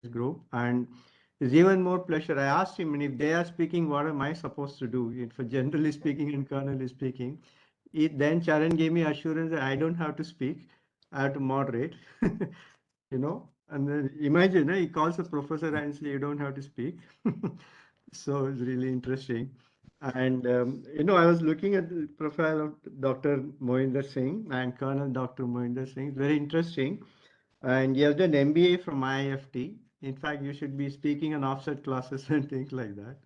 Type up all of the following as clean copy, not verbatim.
group. And it's even more pleasure. I asked him, and if they are speaking, what am I supposed to do? If generally speaking and Colonel is speaking, then Charan gave me assurance that I don't have to speak. I have to moderate, And then imagine, he calls a professor and say, you don't have to speak. So it's really interesting. And, I was looking at the profile of Dr. Mohinder Singh and Colonel Dr. Mohinder Singh. It's very interesting. And he has done MBA from IFT. In fact, you should be speaking on offset classes and things like that.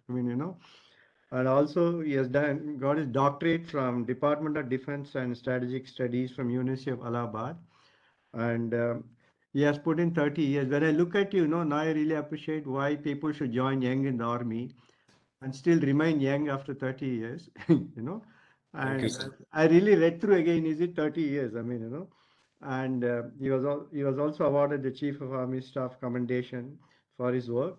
And also he has got his doctorate from Department of Defense and Strategic Studies from University of Allahabad. And he has put in 30 years. When I look at now I really appreciate why people should join young in the army and still remain young after 30 years, Thank you, And sir. I really read through again, is it 30 years? And he was also awarded the Chief of Army Staff Commendation for his work.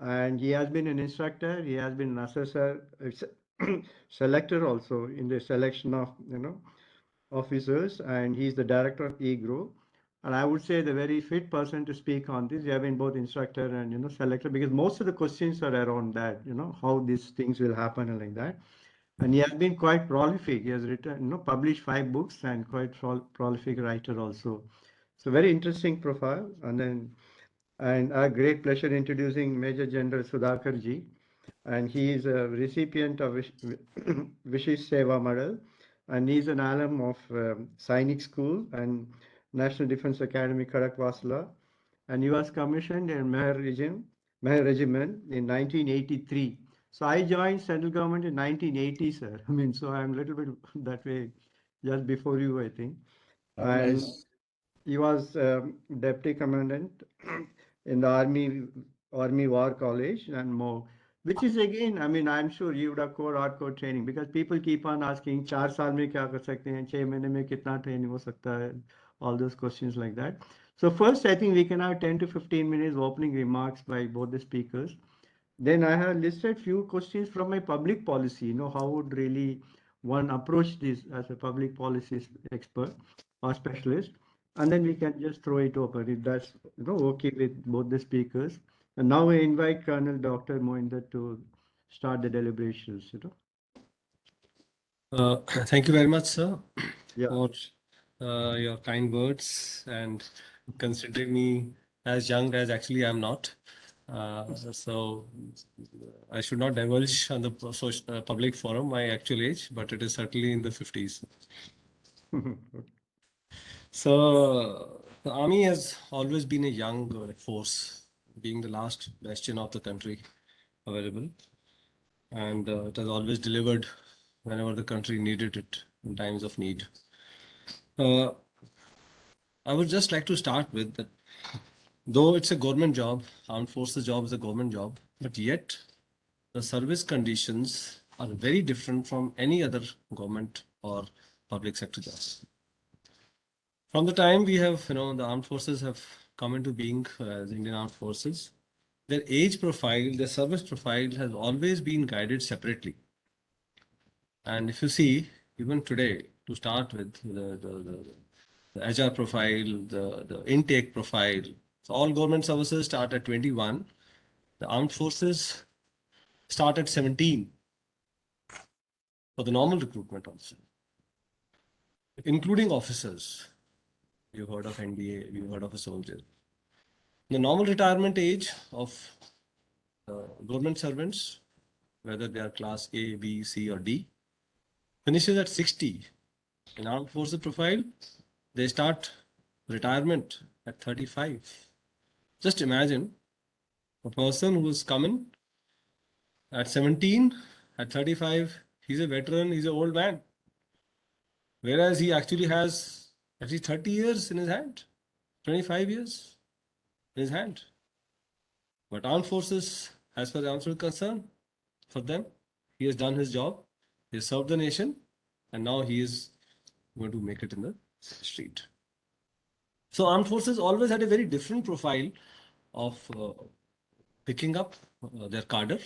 And he has been an instructor, he has been an assessor, selector also in the selection of, officers, and he's the director of EGROW. And I would say the very fit person to speak on this. You have been both instructor and selector, because most of the questions are around that, how these things will happen and like that. And he has been quite prolific. He has written, published 5 books and quite prolific writer also. So very interesting profile. And a great pleasure introducing Major General Sudhakar ji. And he is a recipient of Vishish Seva Medal, and he is an alum of Sainik School and National Defense Academy, Kadakwasla. And he was commissioned in Meher Regiment in 1983. So I joined central government in 1980, sir. So I'm a little bit that way, just before you, I think. Oh, And nice. he was deputy commandant in the Army War College and more, which is again, I'm sure you would have core hardcore training, because people keep on asking, 4 साल में क्या कर सकते हैं, 6 महीने में कितना training हो सकता है, all those questions like that. So first, I think we can have 10 to 15 minutes opening remarks by both the speakers. Then I have listed few questions from my public policy. How would really one approach this as a public policy expert or specialist? And then we can just throw it open if that's okay with both the speakers. And now I invite Colonel Dr. Mohinder to start the deliberations. Thank you very much, sir, Yeah. for your kind words and considering me as young as actually I'm not. So I should not divulge on the public forum my actual age, but it is certainly in the 50s. So the army has always been a young force, being the last bastion of the country available, and it has always delivered whenever the country needed it in times of need. I would just like to start with that, though it's a government job, armed forces job is a government job, but yet the service conditions are very different from any other government or public sector jobs. From the time we have, the armed forces have come into being as Indian Armed Forces, their age profile, their service profile has always been guided separately. And if you see, even today, to start with, the HR profile, the intake profile, so all government services start at 21. The armed forces start at 17 for the normal recruitment also, including officers. You've heard of NDA, you've heard of a soldier. The normal retirement age of government servants, whether they are class A, B, C, or D, finishes at 60. In armed forces profile, they start retirement at 35. Just imagine a person who is coming at 17, at 35, he's a veteran, he's an old man. Whereas he actually has at least 30 years in his hand, 25 years in his hand. But armed forces, as far as armed forces is concerned, for them, he has done his job, he has served the nation, and now he is going to make it in the street. So armed forces always had a very different profile of picking up their cadre,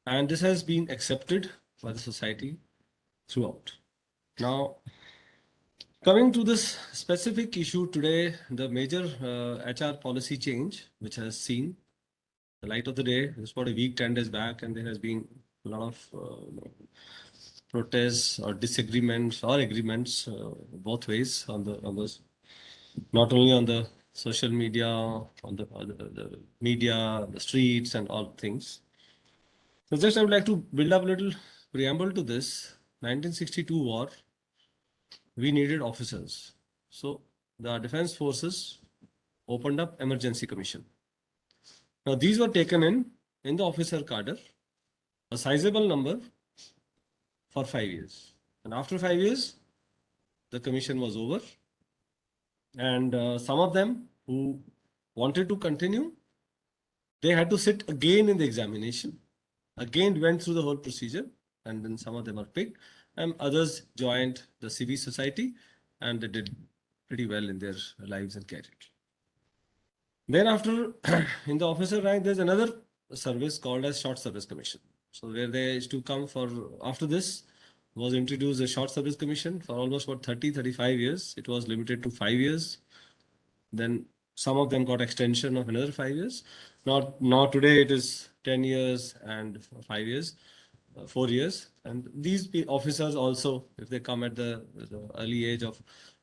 and this has been accepted by the society throughout. Now, Coming to this specific issue today, the major HR policy change, which has seen the light of the day, this was about a week, 10 days back, and there has been a lot of protests or disagreements or agreements both ways on the not only on the social media, on the media, the streets, and all things. So just I would like to build up a little preamble to this. 1962 war, we needed officers. So the defense forces opened up emergency commission. Now these were taken in the officer cadre, a sizable number for 5 years. And after 5 years, the commission was over. And some of them who wanted to continue, they had to sit again in the examination. Again, went through the whole procedure, and then some of them are picked, and others joined the civil society, and they did pretty well in their lives and career. Then after, in the officer rank, there's another service called as short service commission. So where they used to come for, after this was introduced a short service commission for almost about 35 years. It was limited to 5 years. Then some of them got extension of another 5 years. Now today it is 10 years and 5 years, 4 years. And these officers also, if they come at the early age of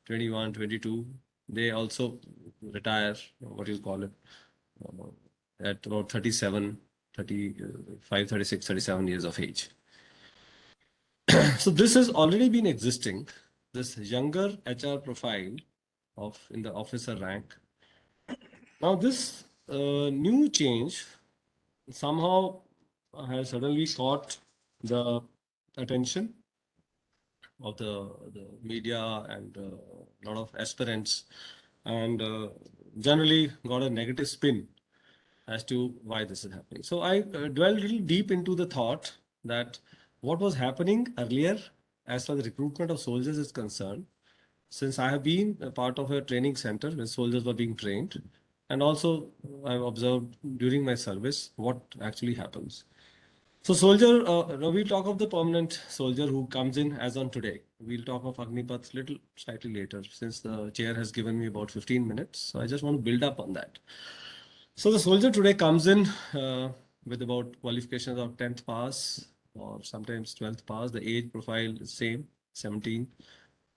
21, 22, they also retire, what do you call it, at about 37, 35, 36, 37 years of age. So this has already been existing, this younger HR profile of in the officer rank. Now this new change somehow has suddenly caught the attention of the media and a lot of aspirants, and generally got a negative spin as to why this is happening. So I dwelled a little deep into the thought that what was happening earlier as far as the recruitment of soldiers is concerned, since I have been a part of a training center where soldiers were being trained, and also I've observed during my service what actually happens. So soldier, we'll talk of the permanent soldier who comes in as on today. We'll talk of Agnipath little slightly later, since the chair has given me about 15 minutes. So I just want to build up on that. So the soldier today comes in with about qualifications of 10th pass or sometimes 12th pass. The age profile is same, 17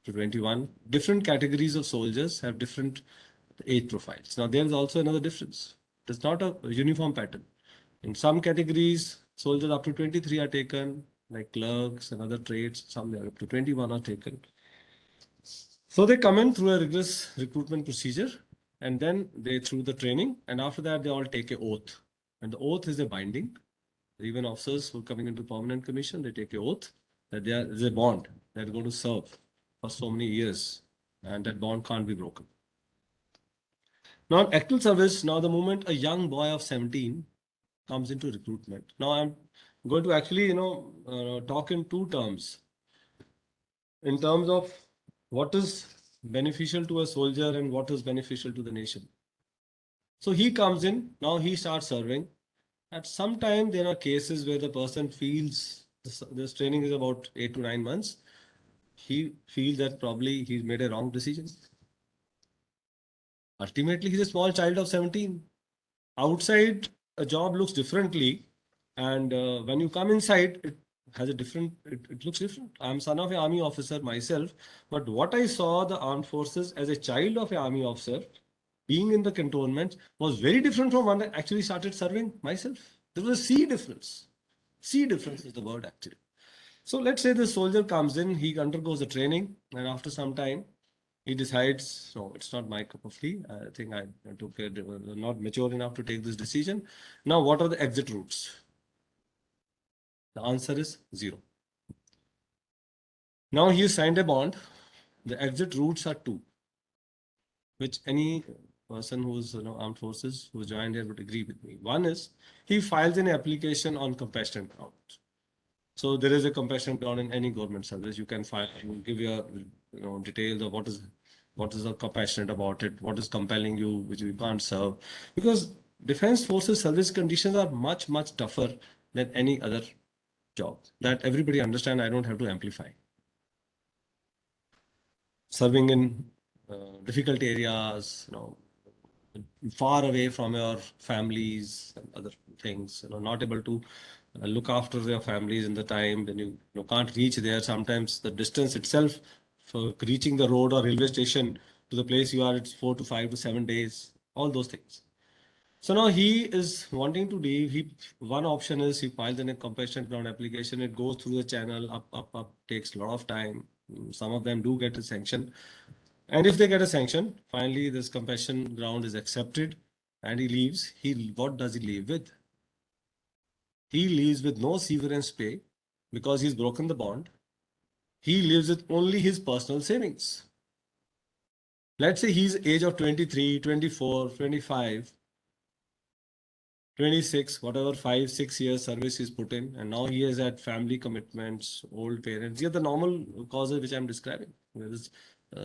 to 21. Different categories of soldiers have different age profiles. Now there is also another difference. It's not a uniform pattern. In some categories, soldiers up to 23 are taken, like clerks and other trades. Some they are up to 21 are taken. So they come in through a rigorous recruitment procedure, and then they through the training, and after that they all take an oath, and the oath is a binding. Even officers who are coming into permanent commission, they take an oath that there is a bond they're going to serve for so many years, and that bond can't be broken. Now, in active service, now the moment a young boy of 17 comes into recruitment, now I'm going to actually, talk in two terms. In terms of what is beneficial to a soldier and what is beneficial to the nation. So he comes in, now he starts serving. At some time, there are cases where the person feels this training is about 8 to 9 months. He feels that probably he's made a wrong decision. Ultimately, he's a small child of 17. Outside, a job looks differently. And when you come inside, it has a different, it looks different. I'm son of an army officer myself. But what I saw the armed forces as a child of an army officer, being in the cantonment, was very different from when I actually started serving myself. There was a sea difference. Sea difference is the word actually. So let's say the soldier comes in, he undergoes the training, and after some time, he decides, no, it's not my cup of tea. I think I took it, not mature enough to take this decision. Now, what are the exit routes? The answer is 0. Now he signed a bond. The exit routes are 2, which any person who's armed forces who joined here would agree with me. One is he files an application on compassionate ground. So there is a compassionate ground in any government service. You can file, you give your details of what is compassionate about it, what is compelling you, which you can't serve. Because defense forces service conditions are much, much tougher than any other job. That everybody understand, I don't have to amplify. serving in difficult areas, far away from your families and other things, not able to look after your families in the time when you can't reach there. Sometimes the distance itself for reaching the road or railway station to the place you are, it's 4 to 5 to 7 days, all those things. So now he is wanting to leave. One option is he files in a compassionate ground application. It goes through the channel, up, takes a lot of time. Some of them do get a sanction. And if they get a sanction, finally this compassion ground is accepted and he leaves. What does he leave with? He leaves with no severance pay because he's broken the bond. He lives with only his personal savings. Let's say he's age of 23, 24, 25, 26, whatever 5, 6 years service he's put in, and now he has had family commitments, old parents. These are the normal causes which I'm describing. Whereas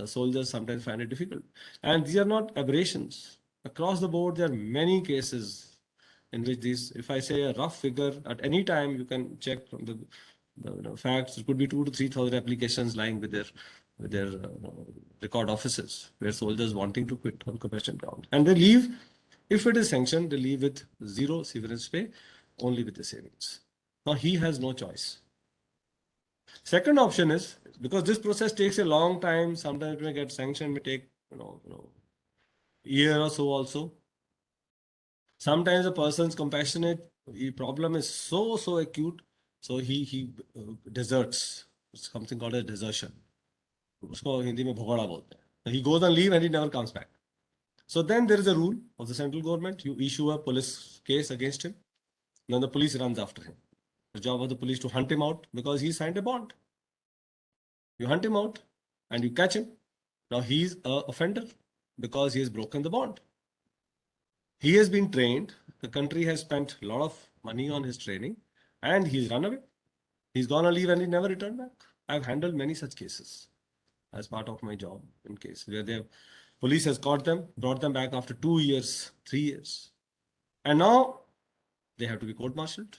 soldiers sometimes find it difficult. And these are not aberrations. Across the board, there are many cases in which these, if I say a rough figure, at any time you can check from the facts, it could be 2 to 3,000 applications lying with their record offices where soldiers wanting to quit on compassion ground. And they leave. If it is sanctioned, they leave with zero severance pay, only with the savings. Now he has no choice. Second option is, because this process takes a long time, sometimes it may get sanctioned, may take year or so also. Sometimes a person's compassionate problem is so acute, so he deserts. It's something called a desertion. उसको हिंदी में भगोड़ा बोलते हैं. He goes on leave and he never comes back. So then there is a rule of the central government. You issue a police case against him. Then the police runs after him. The job of the police to hunt him out because he signed a bond. You hunt him out and you catch him. Now he's an offender because he has broken the bond. He has been trained. The country has spent a lot of money on his training and he's run away. He's gone on leave and he never returned back. I've handled many such cases as part of my job in case where police has caught them, brought them back after 2 years, 3 years. And now they have to be court-martialed.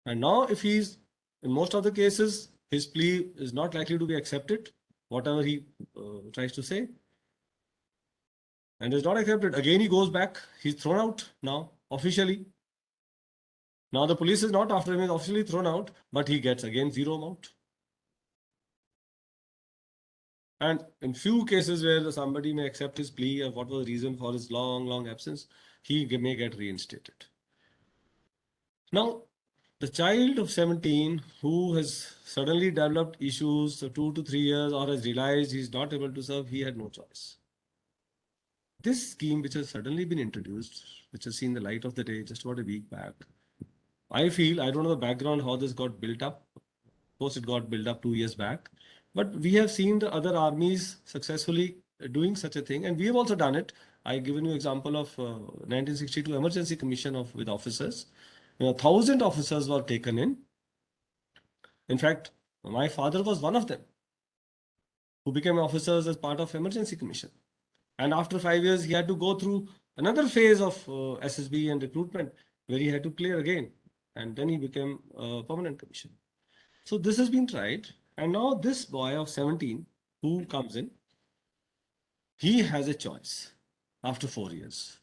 And now if he's, in most of the cases, his plea is not likely to be accepted, whatever he tries to say. And is not accepted. Again, he goes back. He's thrown out now, officially. Now the police is not after him, he's officially thrown out, but he gets again zero amount. And in few cases where somebody may accept his plea or what was the reason for his long absence, he may get reinstated. Now, the child of 17 who has suddenly developed issues for 2 to 3 years or has realized he's not able to serve, he had no choice. This scheme, which has suddenly been introduced, which has seen the light of the day just about a week back, I feel, I don't know the background how this got built up. Of course, it got built up 2 years back. But we have seen the other armies successfully doing such a thing. And we have also done it. I've given you an example of 1962 Emergency Commission with officers. 1,000 officers were taken in. In fact, my father was one of them who became officers as part of Emergency Commission. And after 5 years, he had to go through another phase of SSB and recruitment where he had to clear again. And then he became a permanent commission. So this has been tried. And now this boy of 17 who comes in, he has a choice after 4 years.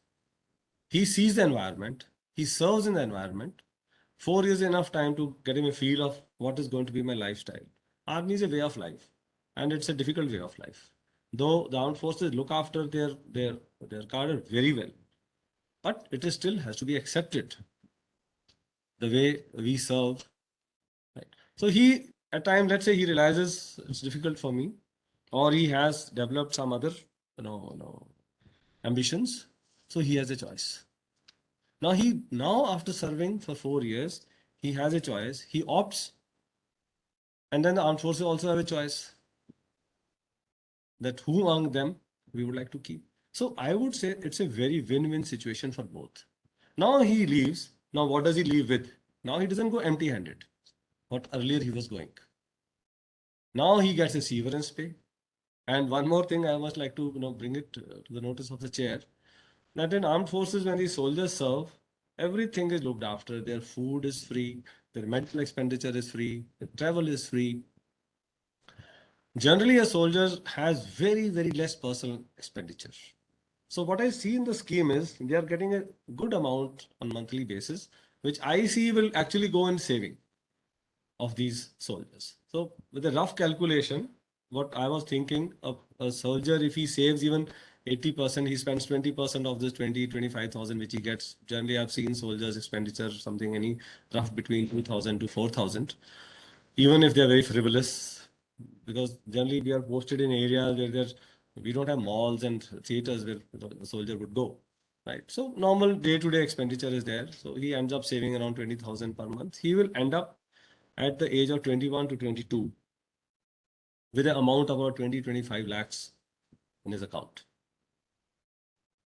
He sees the environment. He serves in the environment. 4 years is enough time to get him a feel of what is going to be my lifestyle. Army is a way of life. And it's a difficult way of life. Though the armed forces look after their cadre very well. But it is still has to be accepted. The way we serve. Right. So he, at times, let's say he realizes it's difficult for me, or he has developed some other ambitions. So he has a choice. Now after serving for 4 years, he has a choice. He opts, and then the armed forces also have a choice that who among them we would like to keep. So I would say it's a very win-win situation for both. Now he leaves. Now what does he leave with? Now he doesn't go empty-handed. What earlier he was going. Now he gets a severance pay. And one more thing I must like to bring it to the notice of the chair, that in armed forces when these soldiers serve, everything is looked after. Their food is free, their medical expenditure is free, their travel is free. Generally, a soldier has very, very less personal expenditure. So what I see in the scheme is they are getting a good amount on monthly basis, which I see will actually go in saving of these soldiers. So with a rough calculation, what I was thinking of a soldier, if he saves even 80%, he spends 20% of this 25,000 which he gets. Generally, I've seen soldiers expenditure something any rough between 2,000 to 4,000, even if they're very frivolous, because generally we are posted in areas where we don't have malls and theaters where the soldier would go. Right. So normal day-to-day expenditure is there. So he ends up saving around 20,000 per month. He will end up at the age of 21 to 22 with an amount of about 20-25 lakhs in his account.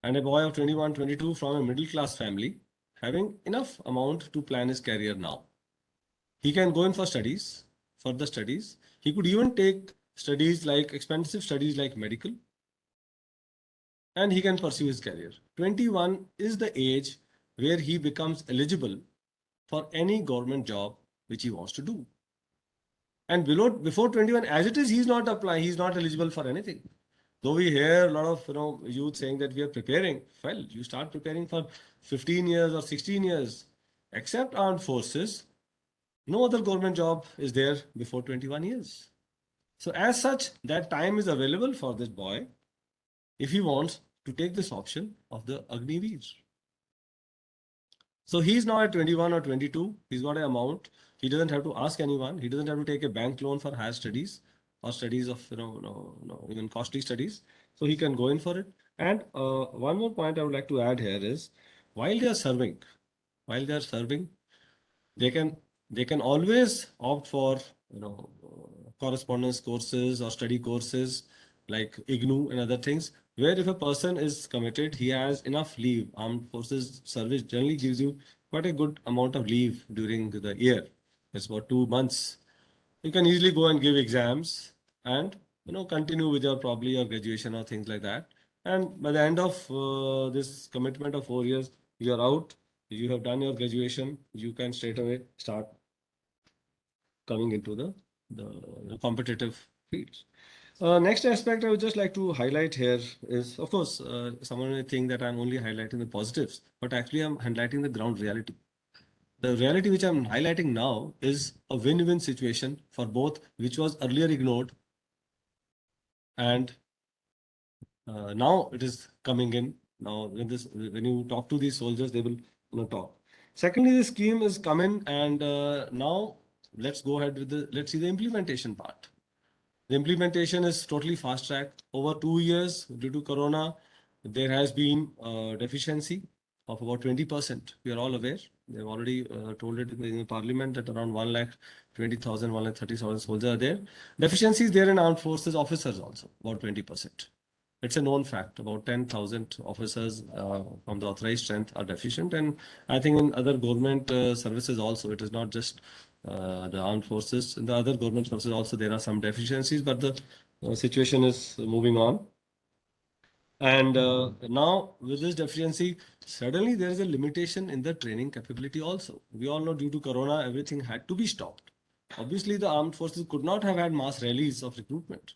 And a boy of 21-22 from a middle class family having enough amount to plan his career now. He can go in for studies, further studies. He could even take studies like expensive studies like medical, and he can pursue his career. 21 is the age where he becomes eligible for any government job which he wants to do. And before 21, as it is, he's not applying, he's not eligible for anything. Though we hear a lot of youth saying that we are preparing. Well, you start preparing for 15 years or 16 years. Except armed forces, no other government job is there before 21 years. So as such, that time is available for this boy if he wants to take this option of the Agniveer. So he's now at 21 or 22. He's got an amount. He doesn't have to ask anyone. He doesn't have to take a bank loan for higher studies or studies of even costly studies. So he can go in for it. And one more point I would like to add here is while they are serving, they can always opt for correspondence courses or study courses like IGNOU and other things, where if a person is committed, he has enough leave. Armed forces service generally gives you quite a good amount of leave during the year. It's about 2 months. You can easily go and give exams and continue with your probably your graduation or things like that. And by the end of this commitment of 4 years, you're out. You have done your graduation. You can straight away start coming into the competitive fields. Next aspect I would just like to highlight here is, of course, someone may think that I'm only highlighting the positives, but actually I'm highlighting the ground reality. The reality which I'm highlighting now is a win-win situation for both, which was earlier ignored, and now it is coming in. Now, when you talk to these soldiers, they will talk. Secondly, the scheme is coming, and now let's go ahead with let's see the implementation part. The implementation is totally fast track. Over 2 years, due to Corona, there has been deficiency of about 20%. We are all aware. They've already told it in the parliament that around 1,20,000, 1,30,000 soldiers are there. Deficiencies there in armed forces officers also, about 20%. It's a known fact. About 10,000 officers from the authorized strength are deficient. And I think in other government services also, it is not just the armed forces. In the other government services also, there are some deficiencies, but the situation is moving on. And now with this deficiency, suddenly there is a limitation in the training capability also. We all know due to Corona, everything had to be stopped. Obviously, the armed forces could not have had mass rallies of recruitment.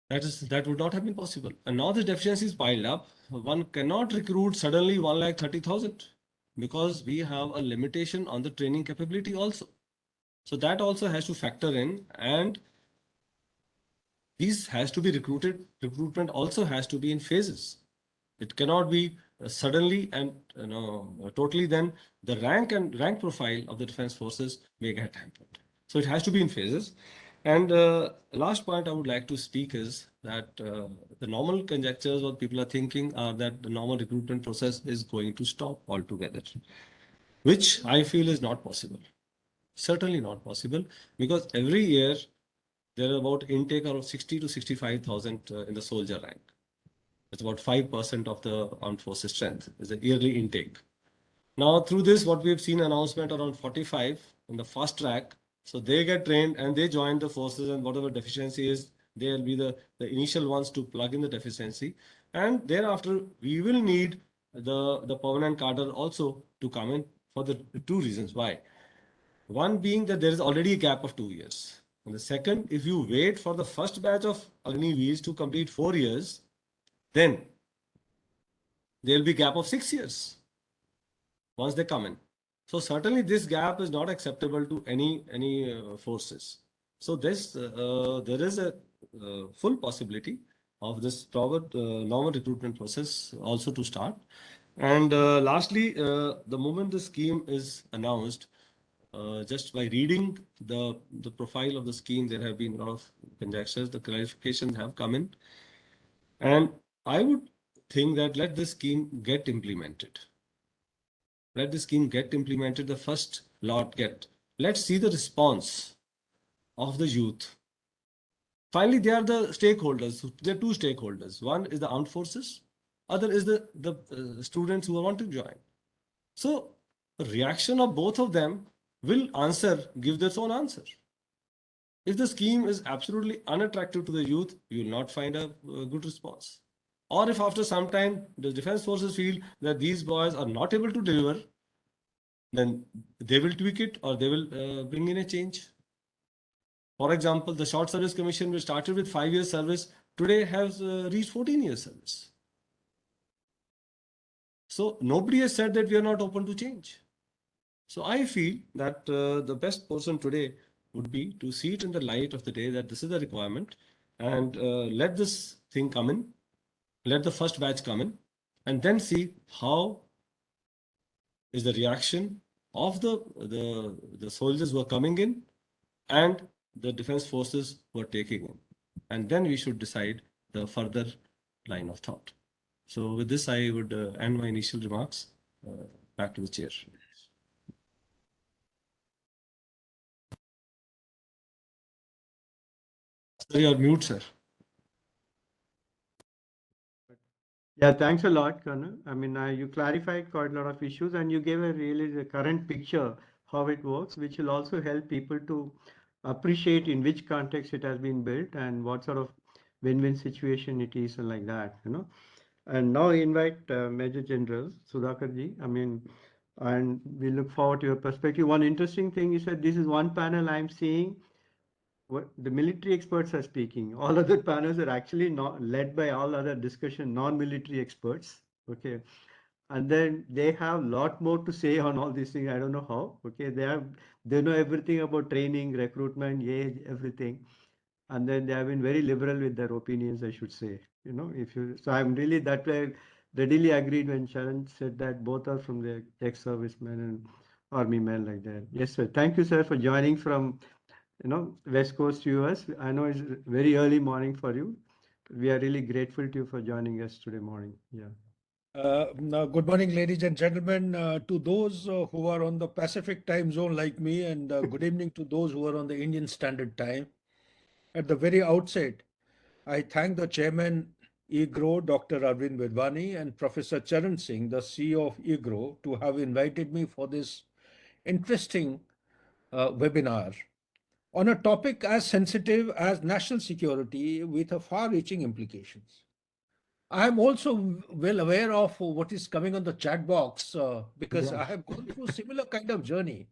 That would not have been possible. And now the deficiencies piled up. One cannot recruit suddenly 1,30,000 because we have a limitation on the training capability also. So that also has to factor in, and these has to be recruited. Recruitment also has to be in phases. It cannot be suddenly and totally. Then the rank profile of the defense forces may get hampered. So it has to be in phases. And last point I would like to speak is that the normal conjectures, what people are thinking, are that the normal recruitment process is going to stop altogether, which I feel is not possible. Certainly not possible, because every year there are about intake of 60 to 65,000 in the soldier rank. It's about 5% of the armed forces strength is a yearly intake. Now, through this, what we have seen announcement around 45 in the fast track. So they get trained and they join the forces, and whatever deficiency is, they'll be the initial ones to plug in the deficiency. And thereafter, we will need the permanent cadre also to come in for the two reasons. Why? One being that there is already a gap of 2 years. And the second, if you wait for the first batch of Agniveers to complete 4 years, then there will be gap of 6 years once they come in. So certainly this gap is not acceptable to any forces. So there is a full possibility of this proper normal recruitment process also to start. And lastly, the moment the scheme is announced, just by reading the profile of the scheme, there have been a lot of conjectures. The clarifications have come in, and I would think that let this scheme get implemented. Let the scheme get implemented. The first lot get. Let's see the response of the youth. Finally, they are the stakeholders. There are two stakeholders. One is the armed forces. Other is the students who want to join. So the reaction of both of them will give their own answer. If the scheme is absolutely unattractive to the youth, you will not find a good response. Or if after some time the defense forces feel that these boys are not able to deliver, then they will tweak it or they will bring in a change. For example, the Short Service Commission, which started with 5 years service, today has reached 14 years service. So nobody has said that we are not open to change. So I feel that the best person today would be to see it in the light of the day that this is the requirement, and let this thing come in, let the first batch come in, and then see how is the reaction of the soldiers who are coming in and the defense forces who are taking in. And then we should decide the further line of thought. So with this, I would end my initial remarks. Back to the chair. Sir, you're mute, sir. Yeah, thanks a lot, Colonel. I mean, you clarified quite a lot of issues and you gave a really the current picture how it works, which will also help people to appreciate in which context it has been built and what sort of win-win situation it is and like that, you know. And now I invite Major General Sudhakar ji. I mean, and we look forward to your perspective. One interesting thing is that this is one panel I'm seeing what the military experts are speaking. All other panels are actually not led by all other discussion, non-military experts. Okay. And then they have a lot more to say on all these things. I don't know how. Okay. They know everything about training, recruitment, age, everything. And then they have been very liberal with their opinions, I should say. You know, if you so I'm really that way readily agreed when Sharon said that both are from the ex-servicemen and army men like that. Yes, sir. Thank you, sir, for joining from West Coast US. I know it's very early morning for you. We are really grateful to you for joining us today morning. Yeah. Now, good morning, ladies and gentlemen. To those who are on the Pacific time zone like me, and good evening to those who are on the Indian Standard Time. At the very outset, I thank the chairman, EGROW, Dr. Arvind Vidwani, and Professor Charan Singh, the CEO of EGROW, to have invited me for this interesting webinar on a topic as sensitive as national security with a far-reaching implications. I am also well aware of what is coming on the chat box because Yeah. I have gone through similar kind of journey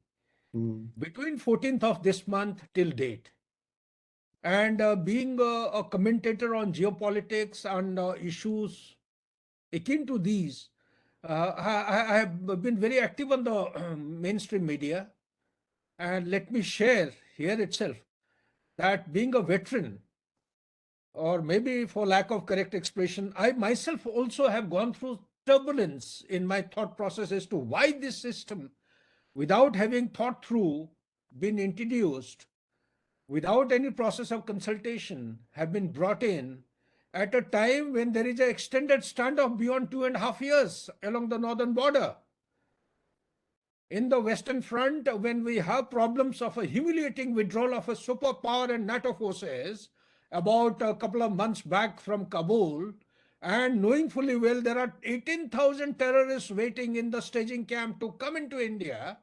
Mm. between 14th of this month till date. And being a commentator on geopolitics and issues akin to these, I have been very active on the mainstream media. And let me share here itself that being a veteran, or maybe for lack of correct expression, I myself also have gone through turbulence in my thought process as to why this system, without having thought through, been introduced, without any process of consultation, have been brought in at a time when there is an extended standoff beyond 2.5 years along the northern border. In the Western Front, when we have problems of a humiliating withdrawal of a superpower and NATO forces about a couple of months back from Kabul, and knowing fully well there are 18,000 terrorists waiting in the staging camp to come into India.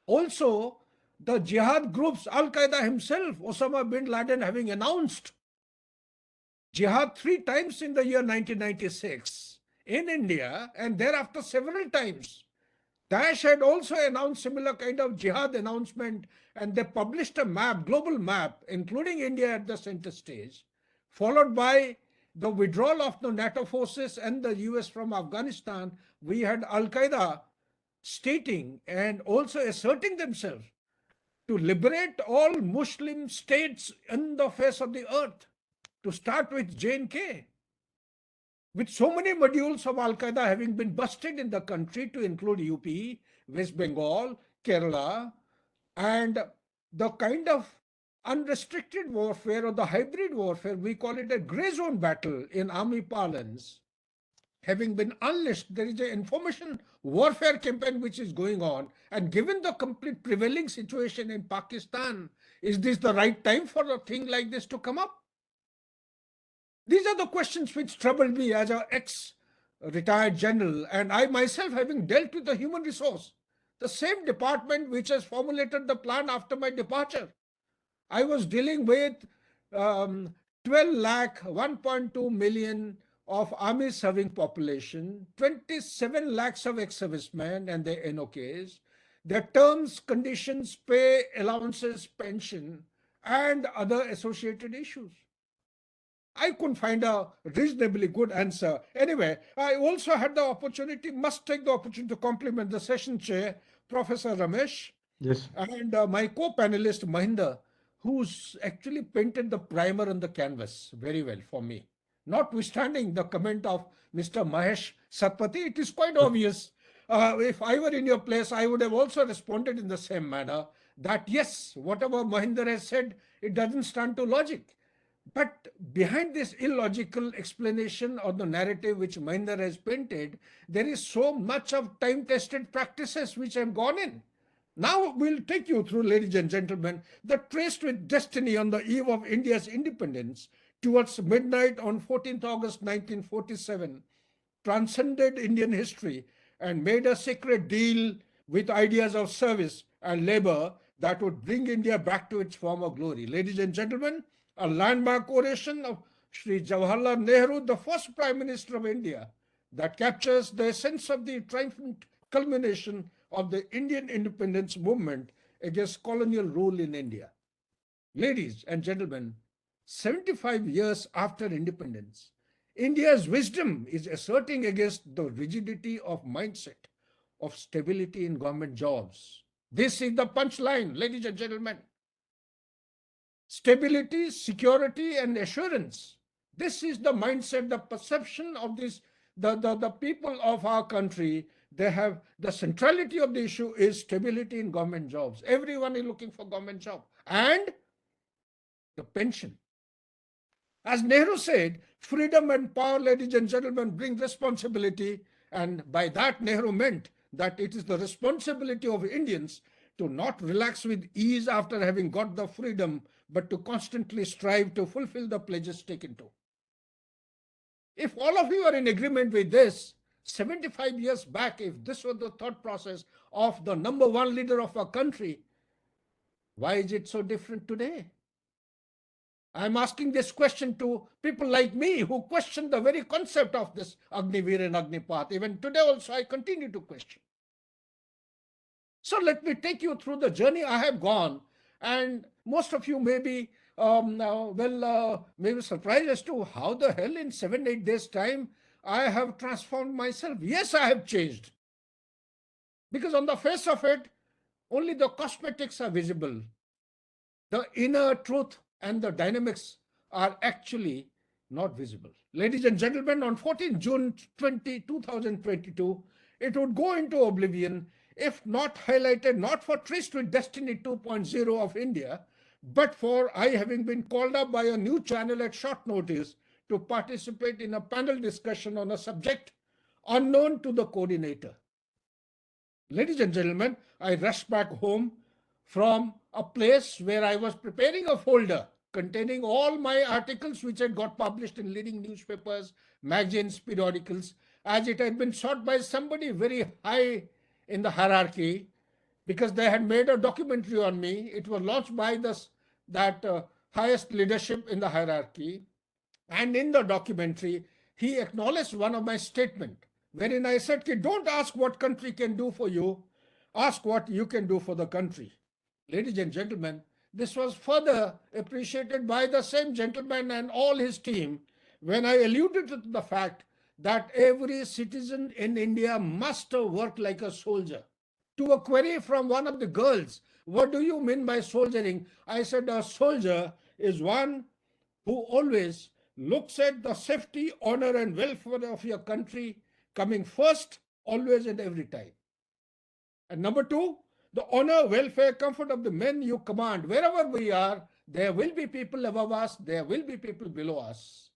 Also, the jihad groups, Al Qaeda himself, Osama bin Laden, having announced jihad 3 times in the year 1996 in India, and thereafter several times Daesh had also announced similar kind of jihad announcement, and they published a map, global map, including India at the center stage, followed by the withdrawal of the NATO forces and the US from Afghanistan. We had Al Qaeda stating and also asserting themselves to liberate all Muslim states on the face of the earth, to start with J&K, with so many modules of Al Qaeda having been busted in the country, to include UP, West Bengal, Kerala, and the kind of unrestricted warfare or the hybrid warfare, we call it a gray zone battle in army parlance, having been unleashed. There is an information warfare campaign which is going on. And given the complete prevailing situation in Pakistan, is this the right time for a thing like this to come up? These are the questions which troubled me as an ex-retired general, and I myself having dealt with the human resource, the same department which has formulated the plan after my departure. I was dealing with 12 lakh, 1.2 million of army serving population, 27 lakhs of ex-servicemen and their NOKs, their terms, conditions, pay, allowances, pension, and other associated issues. I couldn't find a reasonably good answer. Anyway, I also had the opportunity, must take the opportunity to compliment the session chair, Professor Ramesh, Yes. and my co-panelist, Mohinder, who's actually painted the primer on the canvas very well for me. Notwithstanding the comment of Mr. Mahesh Satpathy, it is quite obvious. If I were in your place, I would have also responded in the same manner that yes, whatever Mohinder has said, it doesn't stand to logic. But behind this illogical explanation or the narrative which Mohinder has painted, there is so much of time-tested practices which have gone in. Now we'll take you through, ladies and gentlemen, the Traced with Destiny on the eve of India's independence towards midnight on 14th August 1947 transcended Indian history and made a secret deal with ideas of service and labor that would bring India back to its former glory. Ladies and gentlemen, a landmark oration of Sri Jawaharlal Nehru, the first Prime Minister of India, that captures the essence of the triumphant culmination of the Indian independence movement against colonial rule in India. Ladies and gentlemen, 75 years after independence, India's wisdom is asserting against the rigidity of mindset of stability in government jobs. This is the punchline, ladies and gentlemen. Stability, security, and assurance. This is the mindset, the perception of this, the people of our country. They have the centrality of the issue is stability in government jobs. Everyone is looking for government job. And the pension. As Nehru said, freedom and power, ladies and gentlemen, bring responsibility. And by that, Nehru meant that it is the responsibility of Indians to not relax with ease after having got the freedom, but to constantly strive to fulfill the pledges taken to. If all of you are in agreement with this, 75 years back, if this was the thought process of the number one leader of our country, why is it so different today? I'm asking this question to people like me who question the very concept of this Agnivir and Agnipath. Even today also I continue to question. So let me take you through the journey I have gone, and most of you may be maybe surprised as to how the hell in 7-8 days time I have transformed myself. Yes, I have changed. Because on the face of it, only the cosmetics are visible. The inner truth and the dynamics are actually not visible. Ladies and gentlemen, on 14 June 2022, it would go into oblivion if not highlighted, not for Traced with Destiny 2.0 of India, but for I having been called up by a new channel at short notice to participate in a panel discussion on a subject unknown to the coordinator. Ladies and gentlemen, I rushed back home from a place where I was preparing a folder containing all my articles which had got published in leading newspapers, magazines, periodicals, as it had been sought by somebody very high in the hierarchy, because they had made a documentary on me. It was launched by that highest leadership in the hierarchy. And in the documentary, he acknowledged one of my statements wherein I said, don't ask what country can do for you, ask what you can do for the country. Ladies and gentlemen, this was further appreciated by the same gentleman and all his team when I alluded to the fact that every citizen in India must work like a soldier. To a query from one of the girls, what do you mean by soldiering? I said, a soldier is one who always looks at the safety, honor, and welfare of your country coming first, always and every time. And number two, the honor, welfare, comfort of the men you command. Wherever we are, there will be people above us, there will be people below us.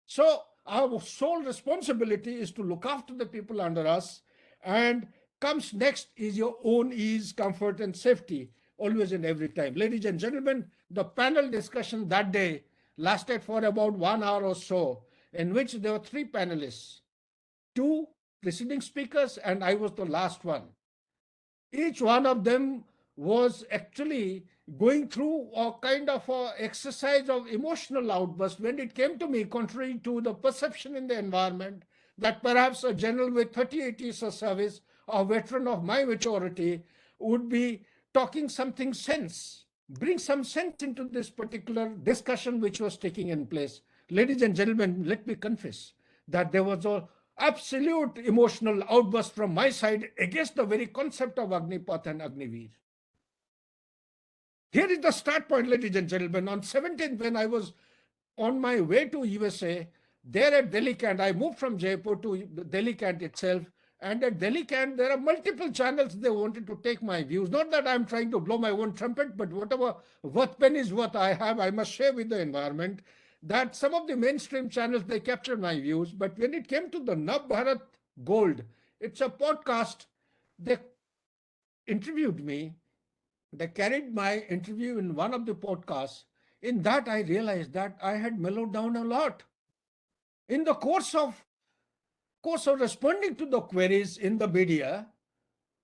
So our sole responsibility is to look after the people under us, and comes next is your own ease, comfort, and safety, always and every time. Ladies and gentlemen, the panel discussion that day lasted for about 1 hour or so, in which there were 3 panelists, 2 preceding speakers, and I was the last one. Each one of them was actually going through a kind of a exercise of emotional outburst when it came to me, contrary to the perception in the environment, that perhaps a general with 38 years of service, a veteran of my maturity, would be talking something sense, bring some sense into this particular discussion which was taking in place. Ladies and gentlemen, let me confess that there was a absolute emotional outburst from my side against the very concept of Agnipath and Agniveer. Here is the start point, ladies and gentlemen. On 17th, when I was on my way to USA, there at Delhi Cant, I moved from Jaipur to Delhi Cant itself. And at Delhi Cant, there are multiple channels they wanted to take my views. Not that I'm trying to blow my own trumpet, but whatever worth pennies worth I have, I must share with the environment. That some of the mainstream channels, they captured my views. But when it came to the Nav Bharat Gold, it's a podcast, they interviewed me. They carried my interview in one of the podcasts. In that, I realized that I had mellowed down a lot. In the course of responding to the queries in the media,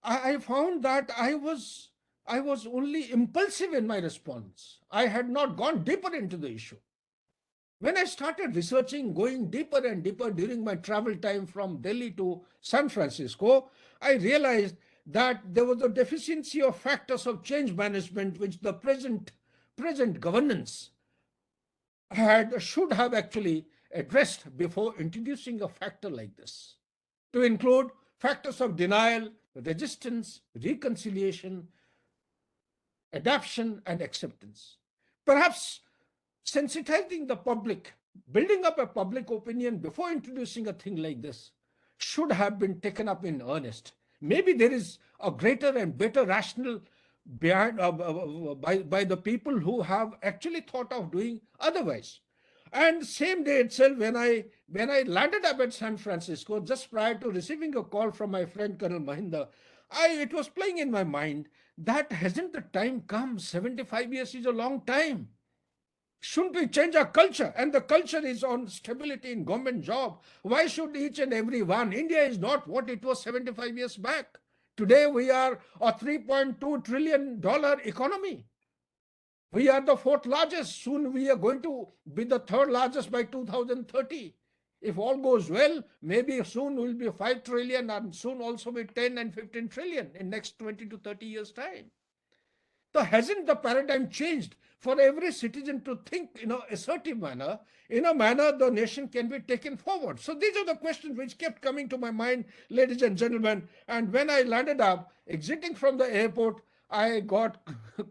I found that I was only impulsive in my response. I had not gone deeper into the issue. When I started researching, going deeper and deeper during my travel time from Delhi to San Francisco, I realized that there was a deficiency of factors of change management which the present governance should have actually addressed before introducing a factor like this, to include factors of denial, resistance, reconciliation, adaptation, and acceptance. Perhaps sensitizing the public, building up a public opinion before introducing a thing like this should have been taken up in earnest. Maybe there is a greater and better rationale behind by the people who have actually thought of doing otherwise. And same day itself, when I landed up at San Francisco, just prior to receiving a call from my friend Colonel Mohinder, it was playing in my mind that hasn't the time come? 75 years is a long time. Shouldn't we change our culture? And the culture is on stability in government job. Why should each and every one? India is not what it was 75 years back. Today we are a $3.2 trillion economy. We are the 4th largest. Soon we are going to be the 3rd largest by 2030. If all goes well, maybe soon we'll be 5 trillion and soon also be 10 and 15 trillion in next 20 to 30 years time. So hasn't the paradigm changed for every citizen to think in an assertive manner, in a manner the nation can be taken forward? So these are the questions which kept coming to my mind, ladies and gentlemen. And when I landed up, exiting from the airport, I got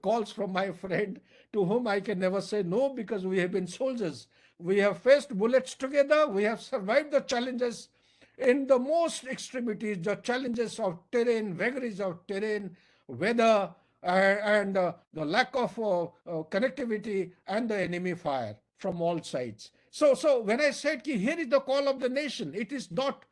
calls from my friend to whom I can never say no, because we have been soldiers. We have faced bullets together. We have survived the challenges in the most extremities, the challenges of terrain, vagaries of terrain, weather, and the lack of connectivity and the enemy fire from all sides. So when I said, here is the call of the nation, it is not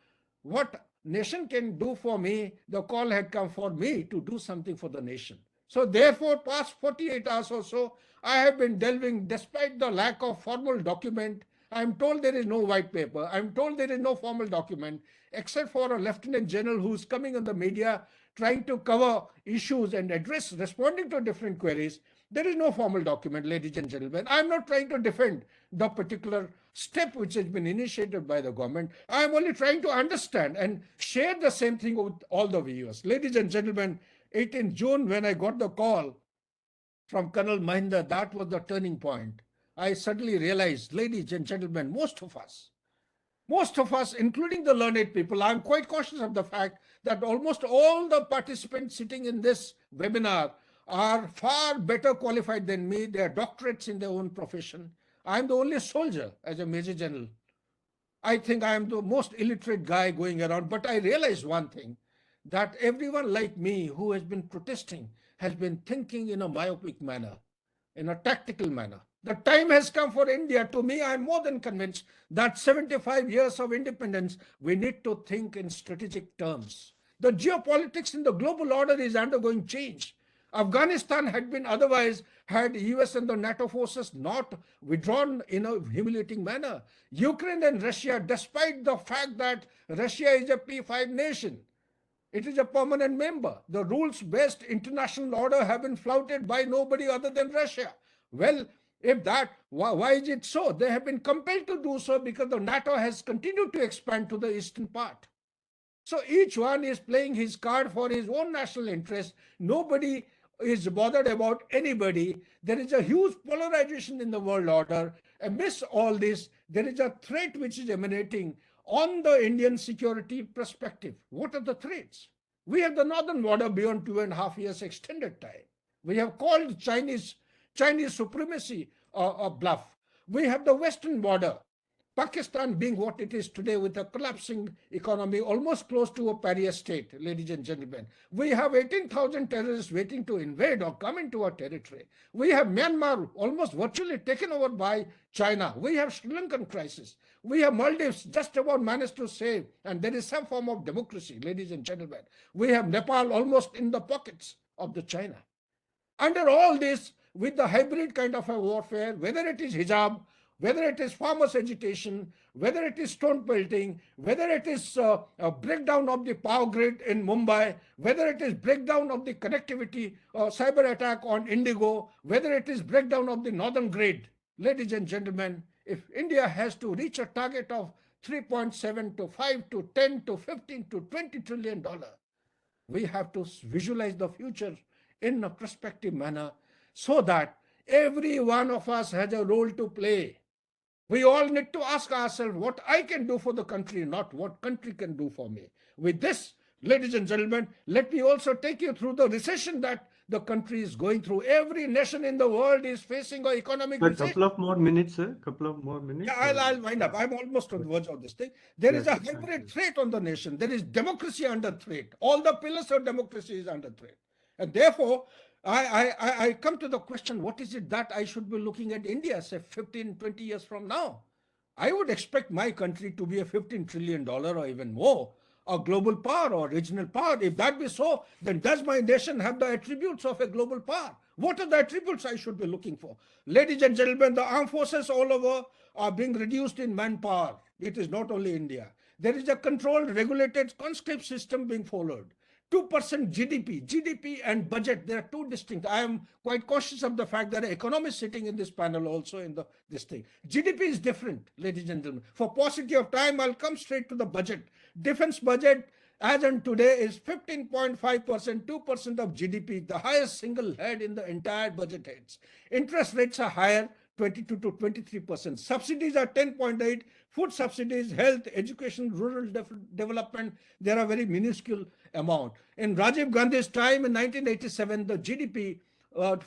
what nation can do for me. The call had come for me to do something for the nation. So therefore, past 48 hours or so, I have been delving, despite the lack of formal document. I'm told there is no white paper. I'm told there is no formal document, except for a lieutenant general who's coming on the media trying to cover issues and responding to different queries. There is no formal document, ladies and gentlemen. I'm not trying to defend the particular step which has been initiated by the government. I'm only trying to understand and share the same thing with all the viewers. Ladies and gentlemen, 18th June, when I got the call from Colonel Mohinder, that was the turning point. I suddenly realized, ladies and gentlemen, most of us, including the learned people, I'm quite conscious of the fact that almost all the participants sitting in this webinar are far better qualified than me. They are doctorates in their own profession. I'm the only soldier as a Major General. I think I am the most illiterate guy going around, but I realized one thing, that everyone like me who has been protesting has been thinking in a myopic manner, in a tactical manner. The time has come for India. To me, I'm more than convinced that 75 years of independence, we need to think in strategic terms. The geopolitics in the global order is undergoing change. Afghanistan had been otherwise had US and the NATO forces not withdrawn in a humiliating manner. Ukraine and Russia, despite the fact that Russia is a P5 nation, it is a permanent member. The rules-based international order have been flouted by nobody other than Russia. Well, if that, why is it so? They have been compelled to do so because the NATO has continued to expand to the eastern part. So each one is playing his card for his own national interest. Nobody is bothered about anybody. There is a huge polarization in the world order. Amidst all this, there is a threat which is emanating on the Indian security perspective. What are the threats? We have the northern border beyond 2.5 years extended time. We have called Chinese supremacy a bluff. We have the western border. Pakistan being what it is today with a collapsing economy, almost close to a pariah state, ladies and gentlemen. We have 18,000 terrorists waiting to invade or come into our territory. We have Myanmar almost virtually taken over by China. We have Sri Lankan crisis. We have Maldives just about managed to save, and there is some form of democracy, ladies and gentlemen. We have Nepal almost in the pockets of the China. Under all this, with the hybrid kind of a warfare, whether it is hijab, whether it is farmers' agitation, whether it is stone pelting, whether it is a breakdown of the power grid in Mumbai, whether it is breakdown of the connectivity or cyber attack on Indigo, whether it is breakdown of the northern grid, ladies and gentlemen, if India has to reach a target of 3.7 to 5 to 10 to 15 to $20 trillion, we have to visualize the future in a prospective manner so that every one of us has a role to play. We all need to ask ourselves what I can do for the country, not what country can do for me. With this, ladies and gentlemen, let me also take you through the recession that the country is going through. Every nation in the world is facing an economic A recession. couple of more minutes, sir. Couple of more minutes. Yeah, I'll wind up. I'm almost on the verge of this thing. There is a hybrid threat on the nation. There is democracy under threat. All the pillars of democracy is under threat. And therefore, I come to the question, what is it that I should be looking at India, say 15, 20 years from now? I would expect my country to be a $15 trillion or even more, a global power or regional power. If that be so, then does my nation have the attributes of a global power? What are the attributes I should be looking for? Ladies and gentlemen, the armed forces all over are being reduced in manpower. It is not only India. There is a controlled, regulated conscript system being followed. 2% GDP and budget, they are two distinct. I am quite cautious of the fact that economists sitting in this panel also in this thing. GDP is different, ladies and gentlemen. For paucity of time, I'll come straight to the budget. Defense budget, as on today, is 15.5%, 2% of GDP, the highest single head in the entire budget heads. Interest rates are higher, 22 to 23%. Subsidies are 10.8. Food subsidies, health, education, rural development, there are very minuscule amount. In Rajiv Gandhi's time in 1987, the GDP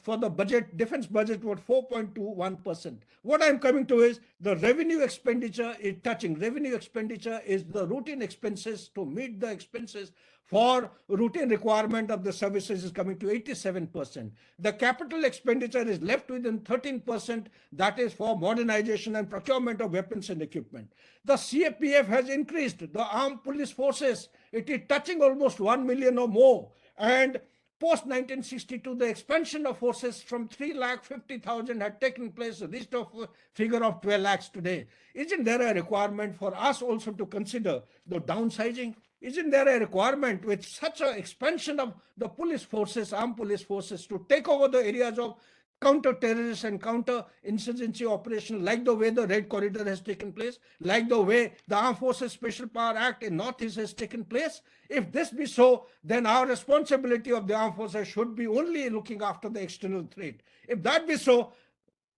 for the budget, defense budget was 4.21%. What I'm coming to is the revenue expenditure is touching. Revenue expenditure is the routine expenses to meet the expenses for routine requirement of the services is coming to 87%. The capital expenditure is left within 13%, that is for modernization and procurement of weapons and equipment. The CAPF has increased, the armed police forces, it is touching almost 1 million or more. And post 1962, the expansion of forces from 350,000 had taken place, a list of figure of 12 lakhs today. Isn't there a requirement for us also to consider the downsizing? Isn't there a requirement with such an expansion of the police forces, armed police forces, to take over the areas of counter-terrorist and counter-insurgency operation, like the way the Red Corridor has taken place, like the way the Armed Forces Special Power Act in Northeast has taken place? If this be so, then our responsibility of the armed forces should be only looking after the external threat. If that be so,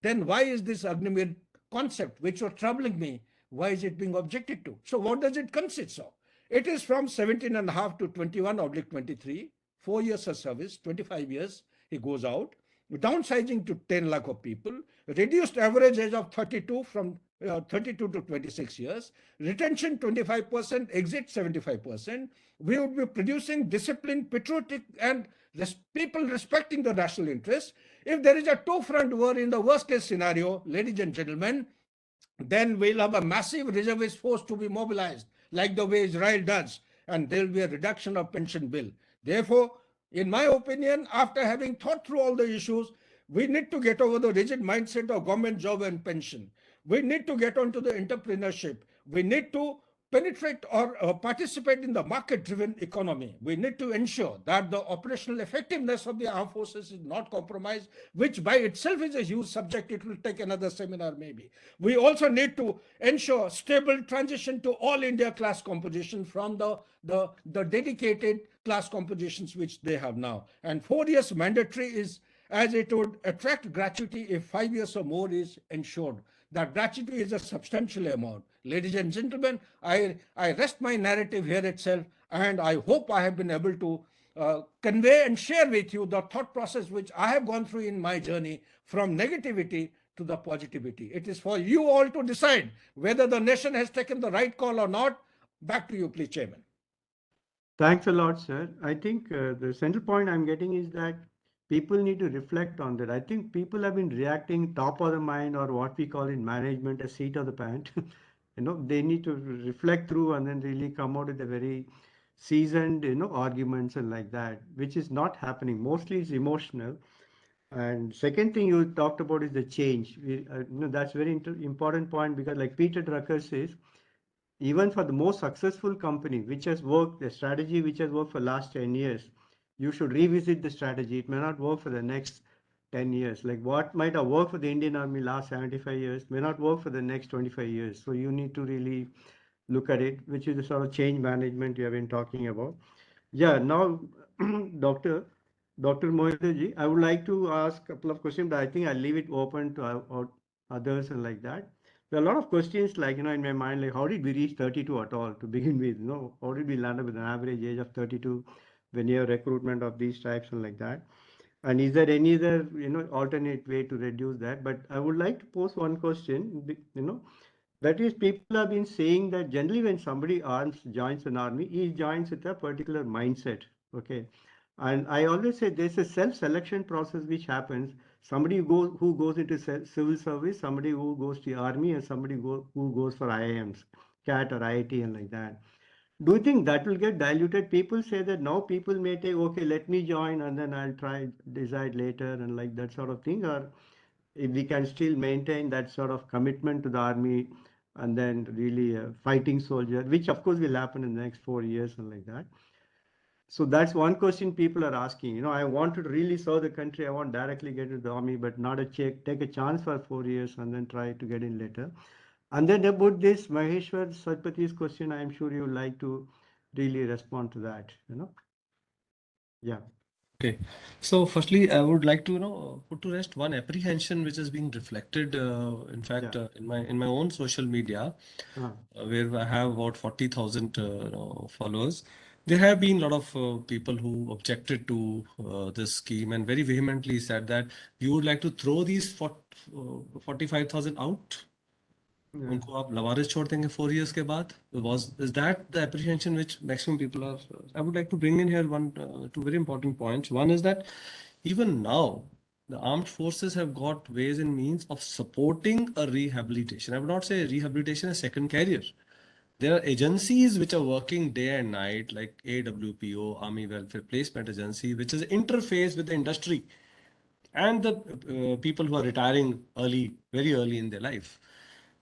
then why is this Agnimir concept, which was troubling me, why is it being objected to? So what does it consist of? It is from 17.5 to 21/23, 4 years of service, 25 years, he goes out, downsizing to 10 lakh of people, reduced average age of 32 from 32 to 26 years, retention 25%, exit 75%. We would be producing disciplined, patriotic, and people respecting the national interest. If there is a two-front war in the worst case scenario, ladies and gentlemen, then we'll have a massive reservist force to be mobilized, like the way Israel does, and there'll be a reduction of pension bill. Therefore, in my opinion, after having thought through all the issues, we need to get over the rigid mindset of government job and pension. We need to get onto the entrepreneurship. We need to penetrate or participate in the market-driven economy. We need to ensure that the operational effectiveness of the armed forces is not compromised, which by itself is a huge subject. It will take another seminar maybe. We also need to ensure stable transition to all India class composition from the dedicated class compositions which they have now. And 4 years mandatory is, as it would attract gratuity if 5 years or more is ensured. That gratuity is a substantial amount. Ladies and gentlemen, I rest my narrative here itself, and I hope I have been able to convey and share with you the thought process which I have gone through in my journey from negativity to the positivity. It is for you all to decide whether the nation has taken the right call or not. Back to you, please, Chairman. Thanks a lot, sir. I think the central point I'm getting is that people need to reflect on that. I think people have been reacting top of the mind, or what we call in management a seat of the pant. They need to reflect through and then really come out with a very seasoned, arguments and like that, which is not happening. Mostly it's emotional. And second thing you talked about is the change. That's very important point, because like Peter Drucker says, even for the most successful company which has worked, the strategy which has worked for last 10 years, you should revisit the strategy. It may not work for the next 10 years. Like what might have worked for the Indian Army last 75 years may not work for the next 25 years. So you need to really look at it, which is the sort of change management you have been talking about. Yeah, now, Dr. Dr. Mohinder ji, I would like to ask a couple of questions, but I think I'll leave it open to others and like that. There are a lot of questions like, in my mind, like how did we reach 32 at all to begin with? How did we land up with an average age of 32 when you have recruitment of these types and like that? And is there any other, alternate way to reduce that? But I would like to pose one question, that is, people have been saying that generally when somebody joins an army, he joins with a particular mindset. Okay. And I always say there's a self-selection process which happens. Somebody who goes into civil service, somebody who goes to the army, and somebody who goes for IIMs, CAT or IIT and like that. Do you think that will get diluted? People say that now people may take, okay, let me join and then I'll decide later and like that sort of thing. Or if we can still maintain that sort of commitment to the army and then really a fighting soldier, which of course will happen in the next 4 years and like that. So that's one question people are asking. I want to really serve the country. I want directly get into the army, but not take a chance for 4 years and then try to get in later. And then about this Maheshwar Satpathi's question, I'm sure you would like to really respond to that. Yeah. Okay. So firstly, I would like to, put to rest one apprehension which is being reflected, in fact, Yeah. in my own social media, where I have about 40,000 followers. There have been a lot of people who objected to this scheme and very vehemently said that you would like to throw these 45,000 out. उनको आप लवारिस छोड़ देंगे 4 years के बाद. Is that the apprehension which maximum people are? I would like to bring in here two very important points. One is that even now the armed forces have got ways and means of supporting a rehabilitation. I would not say rehabilitation as second career. There are agencies which are working day and night, like AWPO, Army Welfare Placement Agency, which is interface with the industry and the people who are retiring early, very early in their life.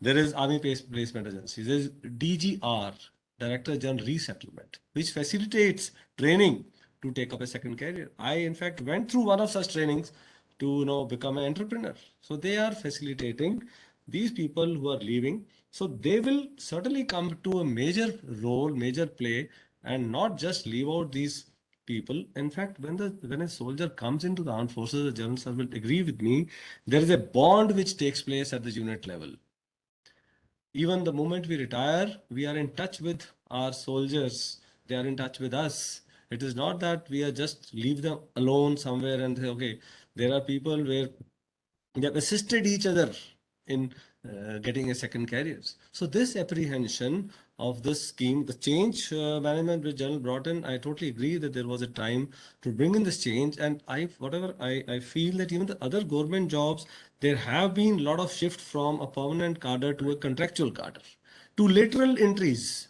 There is Army Placement Agencies. There is DGR, Director General Resettlement, which facilitates training to take up a second career. I, in fact, went through one of such trainings to become an entrepreneur. So they are facilitating these people who are leaving. So they will certainly come to a major role, major play, and not just leave out these people. In fact, when a soldier comes into the armed forces, the general sir will agree with me, there is a bond which takes place at the unit level. Even the moment we retire, we are in touch with our soldiers. They are in touch with us. It is not that we are just leave them alone somewhere and say, okay, there are people where they have assisted each other in getting a second careers. So this apprehension of this scheme, the change management which General brought in, I totally agree that there was a time to bring in this change. And I feel that even the other government jobs, there have been a lot of shift from a permanent cadre to a contractual cadre, to lateral entries.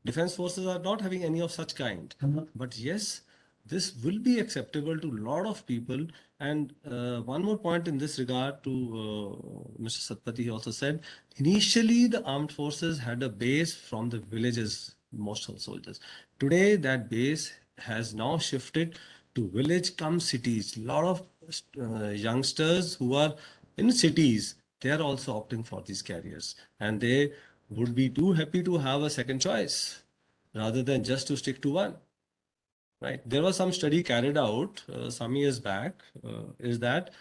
Defense forces are not having any of such kind. But yes, this will be acceptable to a lot of people. And one more point in this regard to Mr. Satpathy also said, initially the armed forces had a base from the villages, most of the soldiers. Today that base has now shifted to village come cities. A lot of youngsters who are in cities, they are also opting for these careers, and they would be too happy to have a second choice rather than just to stick to one. Right? There was some study carried out some years back. Is that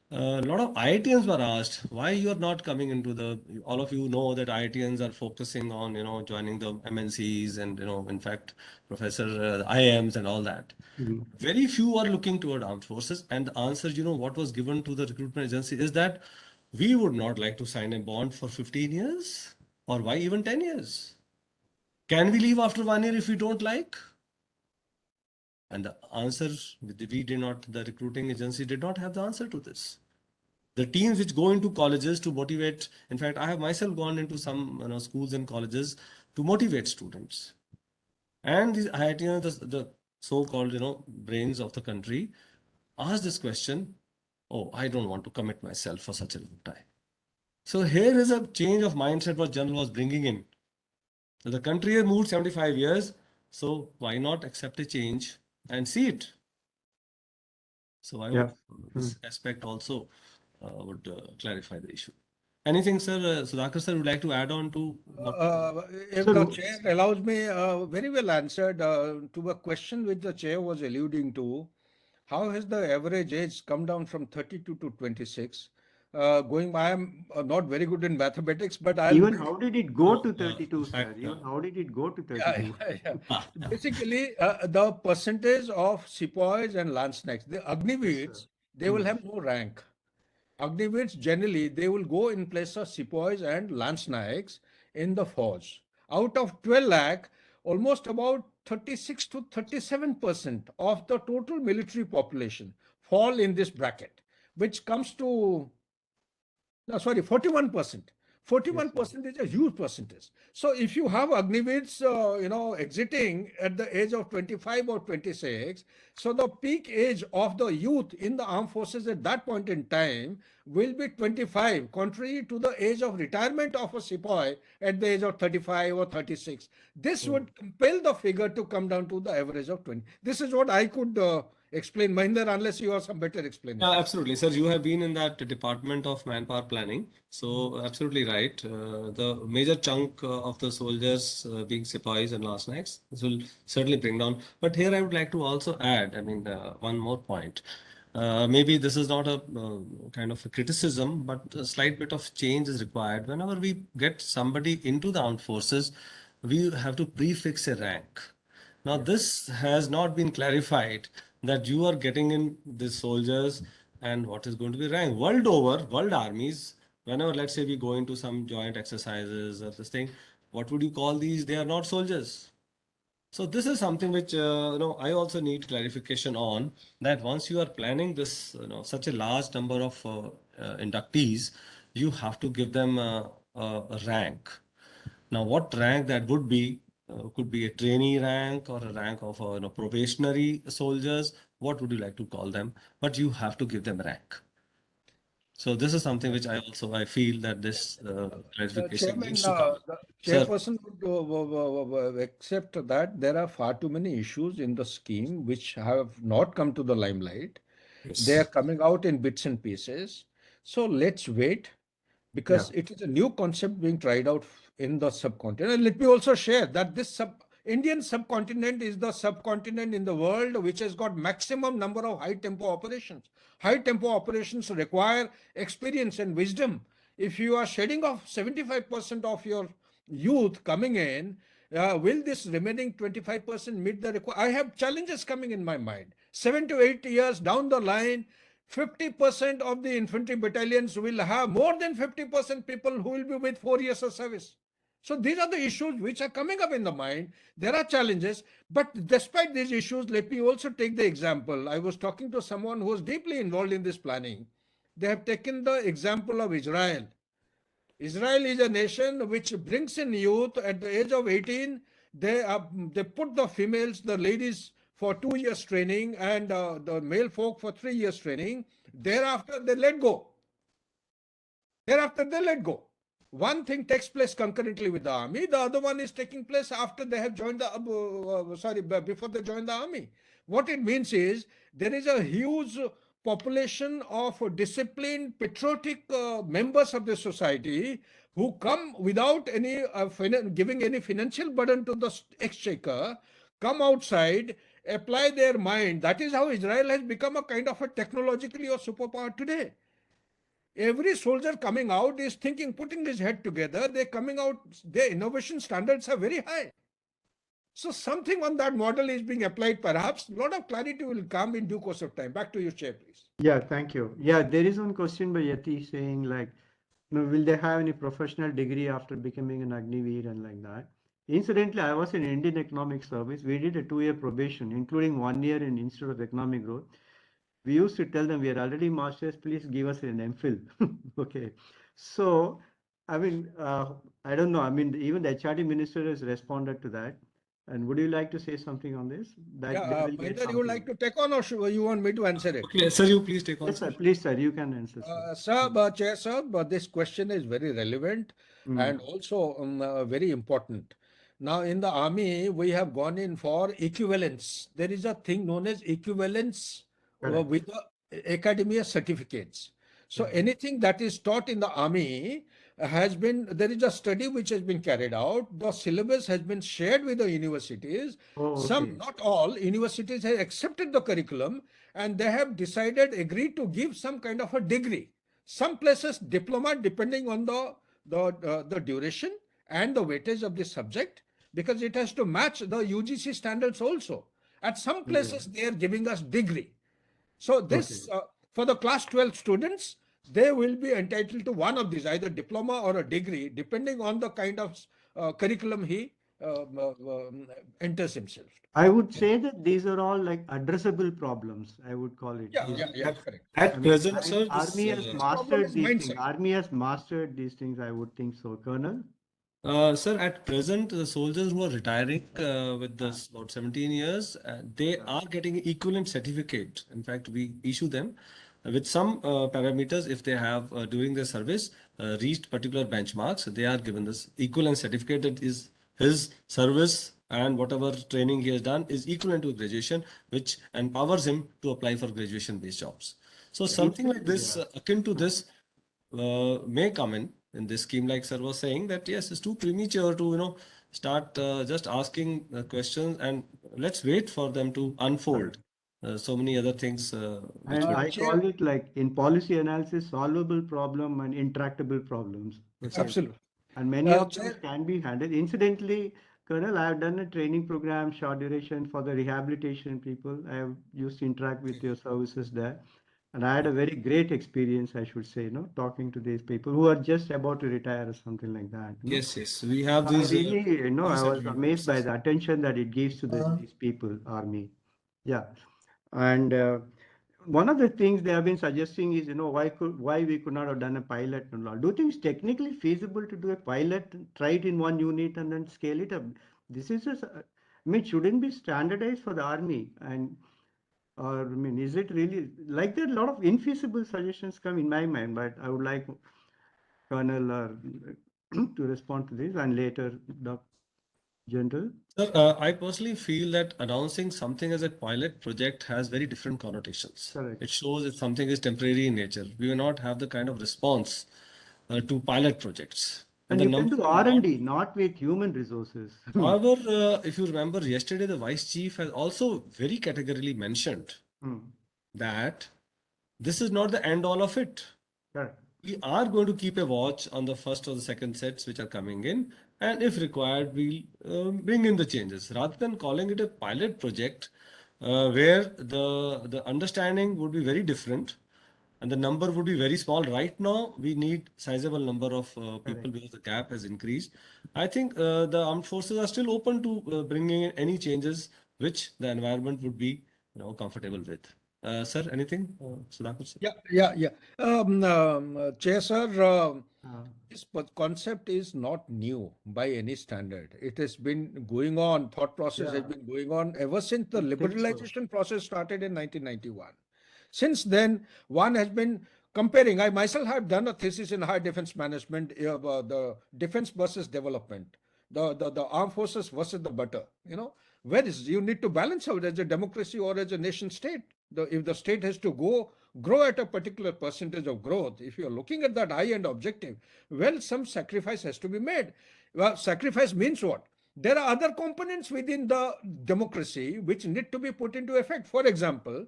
a lot of IITians were asked why you are not coming into the. All of you know that IITians are focusing on joining the MNCs and in fact professor IIMs and all that. Very few are looking toward armed forces, and the answer what was given to the recruitment agency is that we would not like to sign a bond for 15 years, or why even 10 years. Can we leave after 1 year if we don't like? And the answer, the recruiting agency did not have the answer to this. The teams which go into colleges to motivate, in fact, I have myself gone into some schools and colleges to motivate students. And these IITians, the so-called brains of the country, ask this question, oh, I don't want to commit myself for such a long time. So here is a change of mindset what General was bringing in. So the country has moved 75 years, so why not accept a change and see it? So I hope this aspect also would clarify the issue. Anything, sir? Sudhakar sir would like to add on to what? If the chair allows me, very well answered to a question which the chair was alluding to. How has the average age come down from 32 to 26? I am not very good in mathematics, but I'll. Even how did it go to In 32, sir? fact, Even how did it go to Yeah, 32? yeah. Basically, the percentage of sepoys and lanzknechts, the Yes, sir. Agniveers, they will have no rank. Agniveers generally they will go in place of sepoys and lanzknechts in the force. Out of 12 lakh, almost about 36 to 37% of the total military population fall in this bracket, which comes to no, sorry, 41%. Yes, sir. 41% is a huge percentage. So if you have Agniveers, exiting at the age of 25 or 26, so the peak age of the youth in the armed forces at that point in time will be 25, contrary to the age of retirement of a sepoy at the age of 35 or 36. This would compel the figure to come down to the average of 20. This is what I could explain, Mohinder, unless you have some better explanation. Absolutely, sir. You have been in that department of manpower planning, so absolutely right. The major chunk of the soldiers being sepoys and lanzknechts, this will certainly bring down. But here I would like to also add, I mean, one more point. Maybe this is not a kind of a criticism, but a slight bit of change is required. Whenever we get somebody into the armed forces, we have to prefix a rank. Now, this has not been clarified that you are getting in the soldiers and what is going to be rank. World over, world armies, whenever, let's say, we go into some joint exercises or this thing, what would you call these? They are not soldiers. So this is something which I also need clarification on, that once you are planning this, such a large number of inductees, you have to give them a rank. Now, what rank that would be? Could be a trainee rank or a rank of probationary soldiers. What would you like to call them? But you have to give them rank. So this is something which I feel that this clarification Chairman, needs to come. the Sir, chairperson would accept that there are far too many issues in the scheme which have not come to the limelight. They are Yes. coming out in bits and pieces. So let's wait Yeah. because it is a new concept being tried out in the subcontinent. And let me also share that this Indian subcontinent is the subcontinent in the world which has got maximum number of high tempo operations. High tempo operations require experience and wisdom. If you are shedding off 75% of your youth coming in, will this remaining 25% meet the requirement? I have challenges coming in my mind. 7 to 8 years down the line, 50% of the infantry battalions will have more than 50% people who will be with 4 years of service. So these are the issues which are coming up in the mind. There are challenges, but despite these issues, let me also take the example. I was talking to someone who was deeply involved in this planning. They have taken the example of Israel. Israel is a nation which brings in youth at the age of 18. They put the females, the ladies, for 2 years training and the male folk for 3 years training. Thereafter, they let go. Thereafter, they let go. One thing takes place concurrently with the army. The other one is taking place after they have joined the, before they join the army. What it means is there is a huge population of disciplined, patriotic members of the society who come without any giving any financial burden to the exchequer, come outside, apply their mind. That is how Israel has become a kind of a technologically or superpower today. Every soldier coming out is thinking, putting his head together, they're coming out, their innovation standards are very high. So something on that model is being applied perhaps. A lot of clarity will come in due course of time. Back to you, Chair, please. Yeah, thank you. Yeah, there is one question by Yati saying like, will they have any professional degree after becoming an Agniveer and like that? Incidentally, I was in Indian Economic Service. We did a 2 year probation, including 1 year in Institute of Economic Growth. We used to tell them we are already masters, please give us an MPhil. Okay. So, I mean, I don't know. I mean, even the HRD minister has responded to that. And would you like to say something on this? Yeah, That they will get Mohinder, you would something. like to take on or you want me to answer it? Okay, sir, you please take on, Yes, sir. sir. Please, sir. You can answer, sir. Sir, Chair, sir, but this question is very relevant Mm. and also very important. Now, in the army, we have gone in for equivalence. There is a thing known as equivalence Correct. with the academia certificates. So Yeah. anything that is taught in the army has been, there is a study which has been carried out. The syllabus has been shared with the universities. Oh, Some, okay. not all, universities have accepted the curriculum and they have decided, agreed to give some kind of a degree. Some places diploma depending on the duration and the weightage of the subject because it has to match the UGC standards also. At some Yeah. places they are giving us degree. So Okay. this for the class 12 students, they will be entitled to one of these, either diploma or a degree, depending on the kind of curriculum he enters himself. I would say that these are all like addressable problems, I would call it. Yeah, These, yeah, yeah, correct. I At mean, present, and sir, this army has This problem mastered is these things. mindset. Army has mastered these things, I would think so. Colonel? Sir, at present, the soldiers who are retiring with this about 17 years, they are getting equivalent certificate. In fact, we issue them with some parameters. If they have during their service reached particular benchmarks, they are given this equivalent certificate that is his service and whatever training he has done is equivalent to graduation, which empowers him to apply for graduation-based jobs. So something like this, Yeah. akin to this, may come in this scheme, like sir was saying that yes, it's too premature to start just asking questions, and let's wait for them to unfold so many other things which And will. I Chair, call it like in policy analysis, solvable problem and intractable problems. Okay. absolutely. And many of those Chair, can be handled. Incidentally, Colonel, I have done a training program, short duration for the rehabilitation people. I have used to interact with your services there. And I had a very great experience, I should say, talking to these people who are just about to retire or something like that. Yes, yes, we have I these really, I was policy amazed by advocates. the attention that it gives to these people, army. Yeah. And one of the things they have been suggesting is, why we could not have done a pilot and all. Do you think it's technically feasible to do a pilot, try it in one unit and then scale it up? This is I mean, it shouldn't be standardized for the army. And or I mean, is it really like there are a lot of infeasible suggestions come in my mind, but I would like Colonel to respond to this and later Doc. General? Sir, I personally feel that announcing something as a pilot project has very different connotations. Correct. It shows if something is temporary in nature. We will not have the kind of response to pilot projects. And And the you can number do will not. R&D, not with human resources. However, if you remember yesterday, the vice chief has also very categorically mentioned Hmm. that this is not the end all of it. Correct. We are going to keep a watch on the first or the second sets which are coming in, and if required, we'll bring in the changes rather than calling it a pilot project, where the understanding would be very different and the number would be very small. Right now, we need sizable number of people Correct. because the gap has increased. I think the armed forces are still open to bringing in any changes which the environment would be, comfortable with. Sir, anything? Sudhakar, sir? Yeah. Chair, sir, Uh, this concept is not new by any standard. It has been going on, thought process has yeah, been going on ever since the I think so. liberalization process started in 1991. Since then, one has been comparing. I myself have done a thesis in high defense management, the defense versus development, the armed forces versus the butter. Where is you need to balance out as a democracy or as a nation state. If the state has to grow at a particular percentage of growth, if you're looking at that high end objective, well, some sacrifice has to be made. Well, sacrifice means what? There are other components within the democracy which need to be put into effect. For example,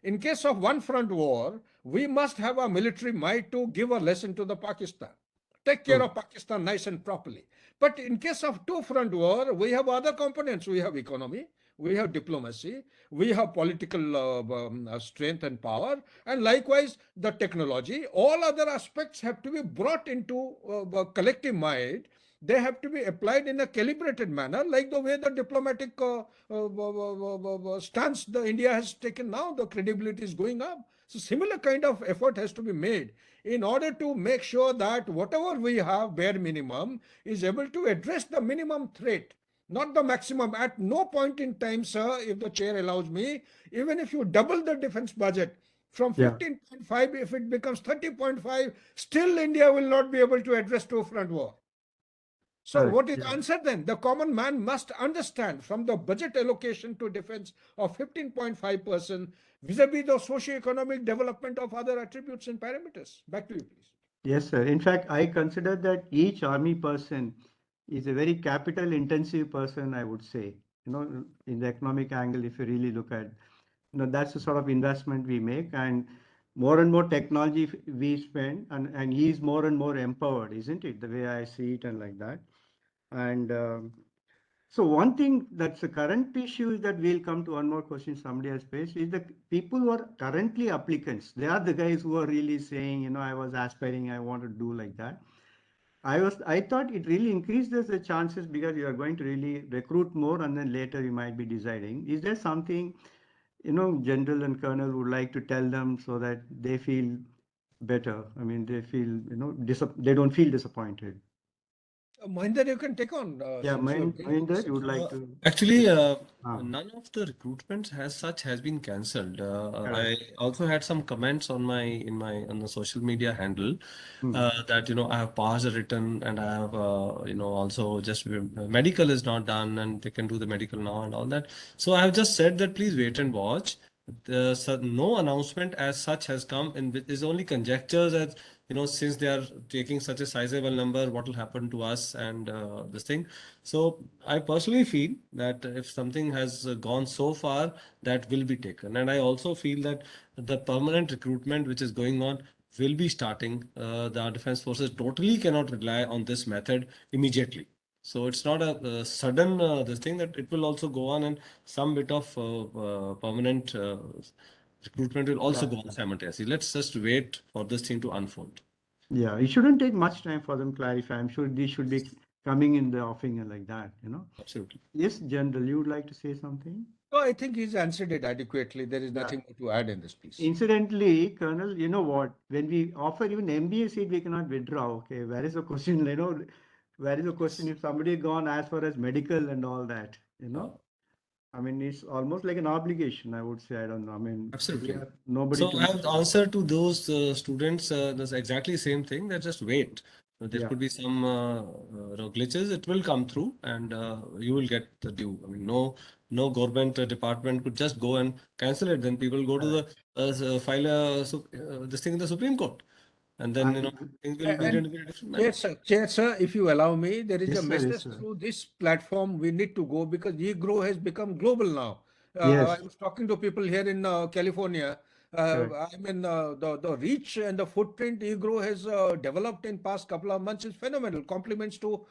in case of one front war, we must have a military might to give a lesson to the Pakistan. Take care True. of Pakistan nice and properly. But in case of two front war, we have other components. We have economy, we have diplomacy, we have political strength and power, and likewise the technology. All other aspects have to be brought into collective mind. They have to be applied in a calibrated manner, like the way the diplomatic stance the India has taken now. The credibility is going up. So similar kind of effort has to be made in order to make sure that whatever we have, bare minimum, is able to address the minimum threat, not the maximum. At no point in time, sir, if the chair allows me, even if you double the defense budget from Yeah, 15.5, if it becomes 30.5, still India will not be able to address two front war. So correct. what is the Yeah. answer then? The common man must understand from the budget allocation to defense of 15.5% vis-a-vis the socio-economic development of other attributes and parameters. Back to you, please. Yes, sir. In fact, I consider that each army person is a very capital intensive person, I would say. In the economic angle, if you really look at, that's the sort of investment we make, and more technology we spend, and he is more and more empowered, isn't it? The way I see it and like that. And so one thing that's the current issue is that we'll come to one more question somebody has faced is the people who are currently applicants. They are the guys who are really saying, I was aspiring, I want to do like that. I thought it really increases the chances because you are going to really recruit more and then later you might be deciding. Is there something, General and Colonel would like to tell them so that they feel better? I mean, they feel, they don't feel disappointed. Mohinder, you can take on Yeah, since you have raised Mahinder, this you would subject. like to. Actually, Ah, none of the recruitments as such has been cancelled. correct. I also had some comments on on the social media handle Hmm. that I have passed a written and I have also just medical is not done and they can do the medical now and all that. So I have just said that please wait and watch. No announcement as such has come, and it is only conjectures as since they are taking such a sizable number, what will happen to us and this thing. So I personally feel that if something has gone so far, that will be taken. And I also feel that the permanent recruitment which is going on will be starting. The defense forces totally cannot rely on this method immediately. So it's not a sudden this thing that it will also go on, and some bit of permanent recruitment will also Yeah. go on simultaneously. Let's just wait for this thing to unfold. Yeah, it shouldn't take much time for them to clarify. I'm sure these should be coming in the offing and like that. Absolutely. Yes, General, you would like to say something? No, I think he's answered it adequately. There is Yeah. nothing more to add in this piece. Incidentally, Colonel, you know what? When we offer even MBA seat, we cannot withdraw. Okay, where is the question? Where is the question Yes. if somebody gone as far as medical and all that? Uh, I mean, it's almost like an obligation, I would say. I don't know. I mean, we Absolutely. are nobody So to I have make. answered to those students. That's exactly the same thing. That just wait. there Yeah. could be some glitches. It will come through, and you will get the due. I mean, no government department could just go and cancel it. Then people go to the file this thing in the Supreme Court, and then And things will be And written in a different manner. Chair, sir, if you allow me, there is a yes, sir. Yes, message sir. through this platform we need to go because EGROW has become global now. Yes. I was talking to people here in California. Correct. I mean, the reach and the footprint EGROW has developed in past couple of months is phenomenal. Compliments to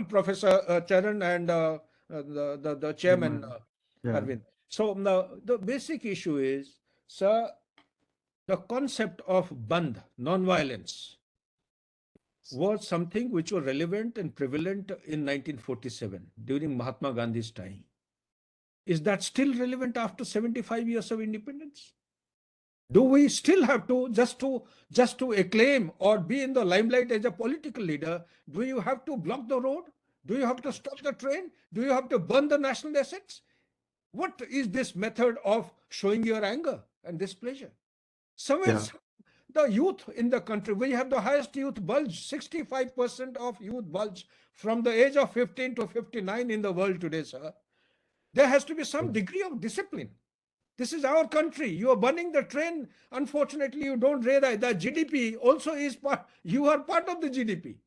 Professor Charan and the chairman, Chairman. Yeah. Arvind. So the basic issue is, sir, the concept of Bandh, non-violence, was something which was relevant and prevalent in 1947 during Mahatma Gandhi's time. Is that still relevant after 75 years of independence? Do we still have to just to acclaim or be in the limelight as a political leader? Do you have to block the road? Do you have to stop the train? Do you have to burn the national assets? What is this method of showing your anger and displeasure? Somewhere, Yeah. the youth in the country, we have the highest youth bulge, 65% of youth bulge from the age of 15 to 59 in the world today, sir. There has to be some degree of discipline. This is our country. You are burning the train. Unfortunately, you don't realize that GDP also is part, you are part of the GDP.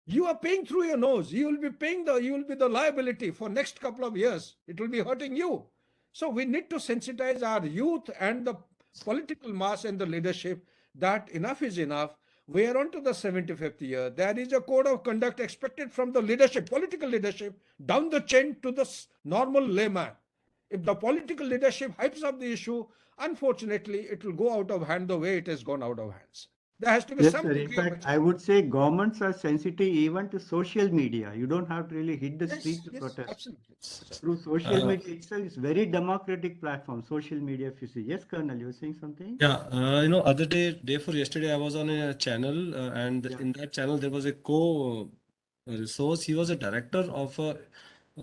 You are paying through your nose. You will be the liability for next couple of years. It will be hurting you. So we need to sensitize our youth and the political mass and the leadership that enough is enough. We are on to the 75th year. There is a code of conduct expected from the leadership, political leadership, down the chain to the normal layman. If the political leadership hypes up the issue, unfortunately, it will go out of hand the way it has gone out of hands. There has to be Yes, some sir. In degree of fact, I maturity. would say governments are sensitive even to social media. You don't have to really hit the Yes, street to yes, protest. absolutely. Sir. Through social Uh, media itself, it's very democratic platform, social media, if you see. Yes, Colonel, you were saying something? Yeah, other day for yesterday, I was on a channel, and Yeah. in that channel there was a co-resource. He was a director of a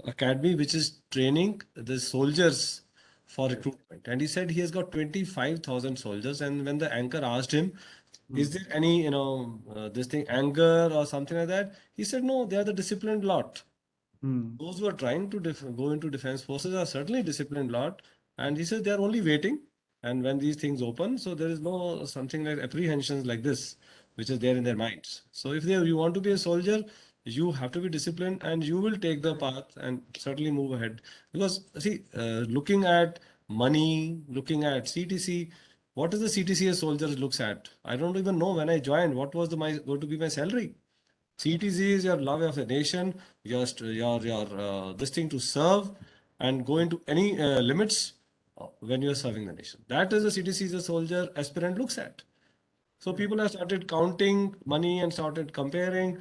academy which is training the soldiers for Right. recruitment, and he said he has got 25,000 soldiers. And when the anchor asked him, Hmm. "Is there any, this thing anger or something like that?" He said, "No, they are the disciplined lot. Hmm. Those who are trying to go into defense forces are certainly disciplined lot." And he says they are only waiting, and when these things open, so there is no something like apprehensions like this which is there in their minds. So if you want to be a soldier, you have to be disciplined, and you will take the path and certainly move ahead. Because see, looking at money, looking at CTC, what is the CTC a soldier looks at? I don't even know when I joined what was my going to be my salary. CTC is your love of the nation, your this thing to serve and go into any limits when you are serving the nation. That is the CTC the soldier aspirant looks at. So Yeah. people have started counting money and started comparing.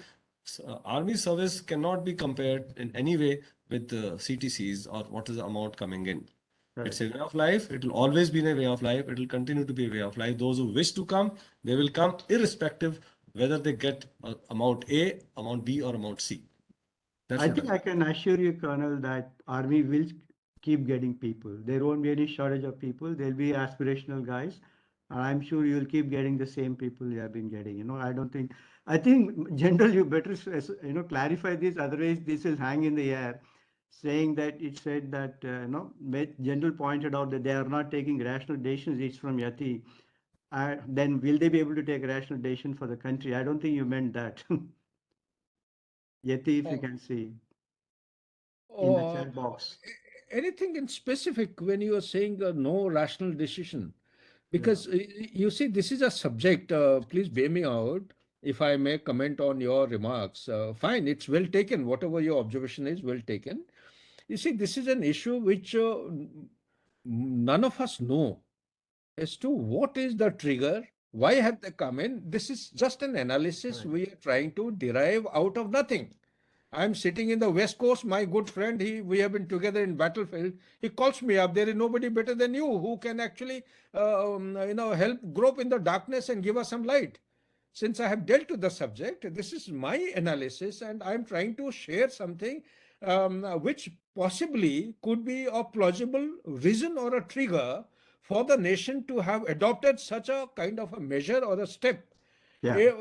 Army service cannot be compared in any way with the CTCs or what is the amount coming in. Right. It's a way of life. It will always be a way of life. It will continue to be a way of life. Those who wish to come, they will come irrespective whether they get amount A, amount B, or amount C. That's I what think I. I can assure you, Colonel, that Army will keep getting people. There won't be any shortage of people. There'll be aspirational guys. And I'm sure you'll keep getting the same people you have been getting. I don't think, I think, General, you better, clarify this. Otherwise, this will hang in the air, saying that it said that, General pointed out that they are not taking rational decisions. It's from Yati. Then will they be able to take rational decision for the country? I don't think you meant that. Yati, if you Oh, can see in the oh, chat box. anything in specific when you are saying no rational decision? Yeah. Because you see, this is a subject. Please bear me out if I may comment on your remarks. Fine, it's well taken. Whatever your observation is, well taken. You see, this is an issue which none of us know as to what is the trigger, why have they come in. This is just an analysis Correct. we are trying to derive out of nothing. I'm sitting in the West Coast. My good friend, we have been together in battlefield. He calls me up. There is nobody better than you who can actually, help grope in the darkness and give us some light. Since I have dealt with the subject, this is my analysis, and I'm trying to share something which possibly could be a plausible reason or a trigger for the nation to have adopted such a kind of a measure or a step. Yeah.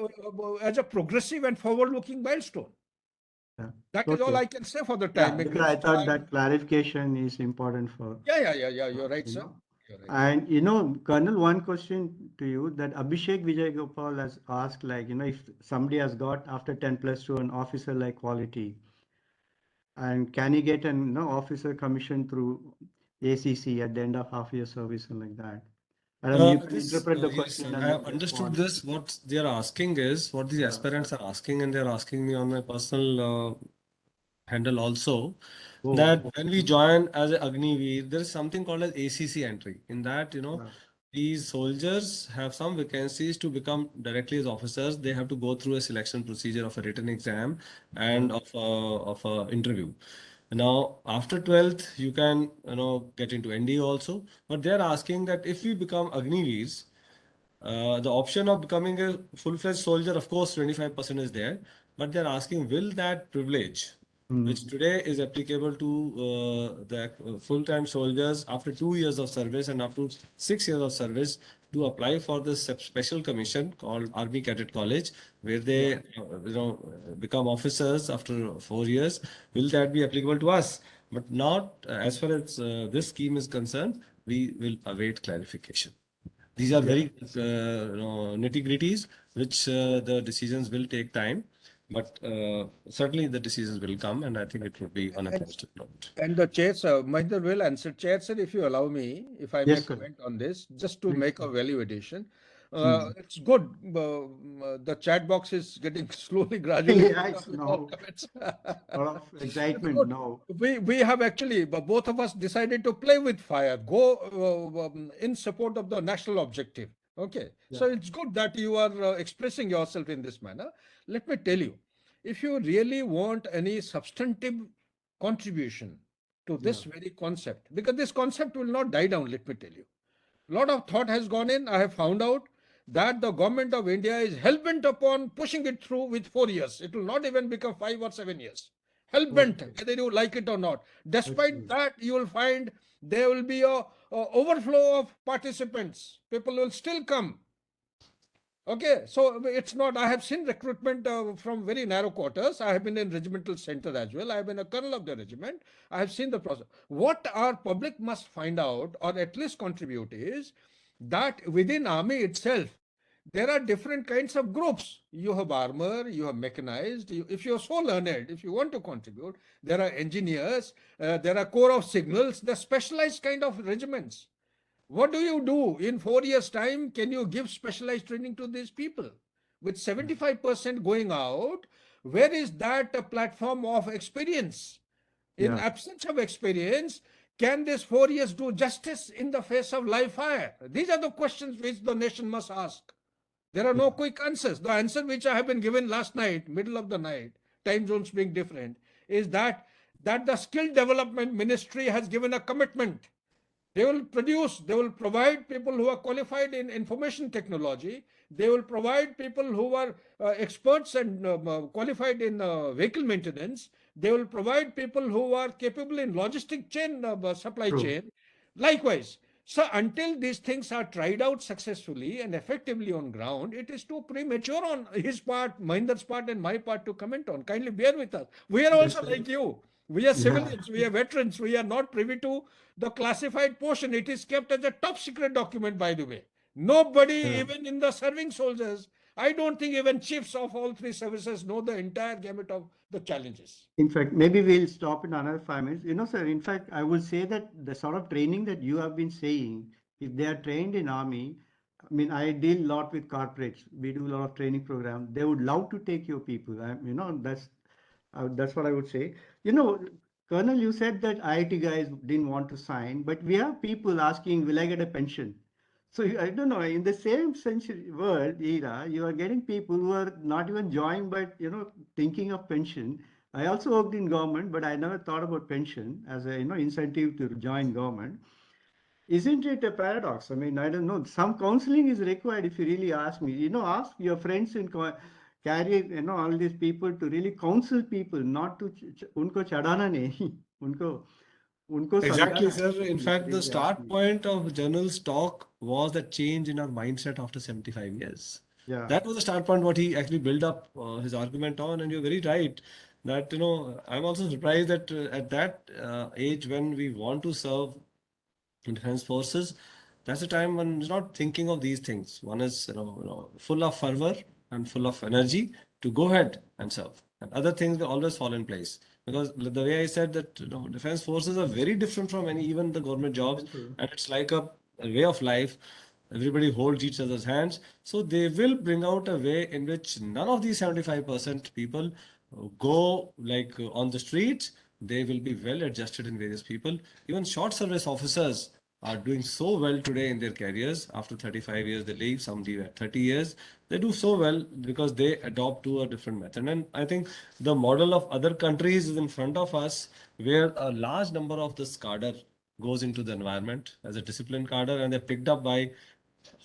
as a progressive and forward-looking milestone. Yeah. That is all Okay. I can say for the Yeah, time because being. I So thought that clarification is important for yeah. You're right, you sir. know. You're right. And Colonel, one question to you that Abhishek Vijay Gopal has asked, like, if somebody has got after 10 plus 2 an officer like quality, and can he get an officer commission through ACC at the end of half year service and like that? And you can interpret the Yes, sir. question I and have then understood respond. this. What they are asking is what these Yeah. aspirants are asking, and they're asking me on my personal handle also, Oh, that when we join as a Agniveer, there is something called as ACC entry. In that, yeah. these soldiers have some vacancies to become directly as officers. They have to go through a selection procedure of a written exam and Yeah. of a interview. Now, after 12th, you can get into ND also. But they are asking that if we become Agniveers, the option of becoming a full-fledged soldier, of course, 25% is there, but they're asking, will that privilege, Mm. which today is applicable to the full-time soldiers after 2 years of service and up to 6 years of service, to apply for this special commission called Army Cadet College, where they, Yeah. become officers after 4 years. Will that be applicable to us? But not as far as this scheme is concerned. We will await clarification. These are Yeah. very nitty-gritties, which the decisions will take time, but certainly the decisions will come, and I think it would be on a And positive note. And the chair, sir, Mohinder will answer. Chair, sir, if you allow me, if I may Yes, sir. comment on this, just to Please. make a value addition. Mm. It's good. The chat box is getting slowly, gradually Yeah, filled up it's with more now comments. a lot of It's excitement good. now. We have actually, but both of us decided to play with fire, go in support of the national objective. Okay, so Yeah. it's good that you are expressing yourself in this manner. Let me tell you, if you really want any substantive contribution to Yeah. this very concept, because this concept will not die down, let me tell you. A lot of thought has gone in. I have found out that the government of India is hell-bent upon pushing it through with 4 years. It will not even become 5 or 7 years. Hell-bent, Okay. whether you like it or not. That's Despite good. that, you will find there will be a overflow of participants. People will still come. Okay, so it's not, I have seen recruitment from very narrow quarters. I have been in regimental center as well. I have been a colonel of the regiment. I have seen the process. What our public must find out, or at least contribute, is that within army itself, there are different kinds of groups. You have armor, you have mechanized. If you're so learned, if you want to contribute, there are engineers, there are corps of signals, the specialized kind of regiments. What do you do in 4 years' time? Can you give specialized training to these people? With 75% going out, where is that platform of experience? In Yeah. absence of experience, can this 4 years do justice in the face of live fire? These are the questions which the nation must ask. There are Yeah. no quick answers. The answer which I have been given last night, middle of the night, time zones being different, is that the skill development ministry has given a commitment. They will produce, they will provide people who are qualified in information technology. They will provide people who are experts and qualified in vehicle maintenance. They will provide people who are capable in logistic chain, supply True. chain. Likewise. So until these things are tried out successfully and effectively on ground, it is too premature on his part, Mohinder's part, and my part to comment on. Kindly bear with us. We are Yes, also sir. like you. We are Yeah. civilians, we are veterans, we are not privy to the classified portion. It is kept as a top secret document, by the way. Nobody, Yeah. even in the serving soldiers, I don't think even chiefs of all three services know the entire gamut of the challenges. In fact, maybe we'll stop in another 5 minutes. Sir, in fact, I would say that the sort of training that you have been saying, if they are trained in army, I mean, I deal a lot with corporates. We do a lot of training programs. They would love to take your people. That's what I would say. You know, Colonel, you said that IIT guys didn't want to sign, but we have people asking, will I get a pension? So I don't know, in the same century world era, you are getting people who are not even joined, but thinking of pension. I also worked in government, but I never thought about pension as a incentive to join government. Isn't it a paradox? I mean, I don't know. Some counseling is required if you really ask me. Ask your friends in carry, all these people to really counsel people, not to unko chadana nahi, unko Exactly, samjhana hai, sir. In if you fact, the really ask start me. point of journal's talk was the change in our mindset after 75 years. Yeah. That was the start point what he actually built up his argument on. And you're very right that, I'm also surprised that at that age when we want to serve in defense forces, that's the time one is not thinking of these things. One is, full of fervor and full of energy to go ahead and serve. And other things will always fall in place. Because the way I said that, defense forces are very different from any even the government jobs, True. and it's like a way of life. Everybody holds each other's hands. So they will bring out a way in which none of these 75% people go like on the streets. They will be well adjusted in various people. Even short service officers are doing so well today in their careers. After 35 years, they leave, some leave at 30 years. They do so well because they adopt to a different method. And I think the model of other countries is in front of us, where a large number of this cadre goes into the environment as a disciplined cadre, and they're picked up by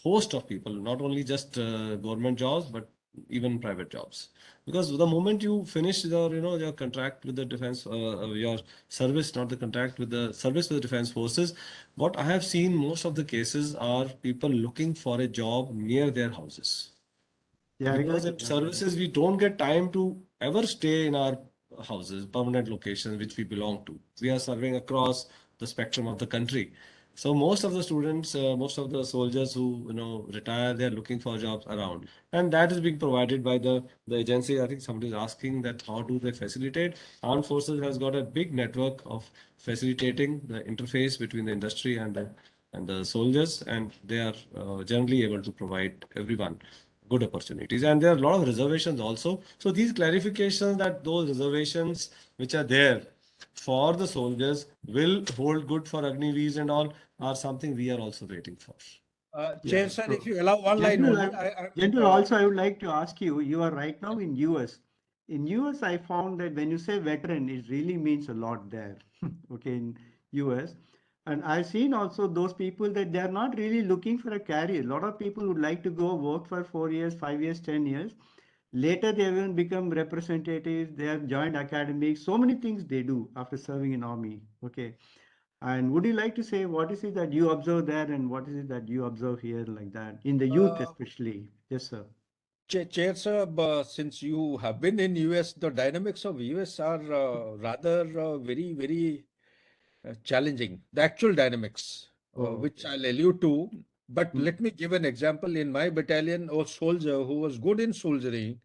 host of people, not only just government jobs, but even private jobs. Because the moment you finish your contract with the defense, your service, not the contract with the service with the defense forces, what I have seen most of the cases are people looking for a job near their houses. Yeah, Because exactly. in services, we don't get time to ever stay in our houses, permanent locations which we belong to. We are serving across the spectrum of the country. So most of the students, most of the soldiers who retire, they are looking for jobs around, and that is being provided by the agency. I think somebody is asking that how do they facilitate? Armed Forces has got a big network of facilitating the interface between the industry and the soldiers, and they are generally able to provide everyone good opportunities. And there are a lot of reservations also. So these clarifications that those reservations which are there for the soldiers will hold good for Agniveers and all are something we are also waiting for. Yeah, Chair, sir, if true. you allow one line General, only, General, also I would like to ask you, you are right now in US. In US, I found that when you say veteran, it really means a lot there. Okay, in US. And I've seen also those people that they are not really looking for a career. A lot of people would like to go work for 4 years, 5 years, 10 years. Later, they even become representatives. They have joined academics. So many things they do after serving in army. Okay. And would you like to say what is it that you observe there and what is it that you observe here like that in the youth uh, especially? Yes, sir. Chair, sir, since you have been in US, the dynamics of US are rather very, very challenging. The actual dynamics, Oh, which okay. I'll allude to. But Mm. let me give an example. In my battalion, a soldier who was good in soldiering,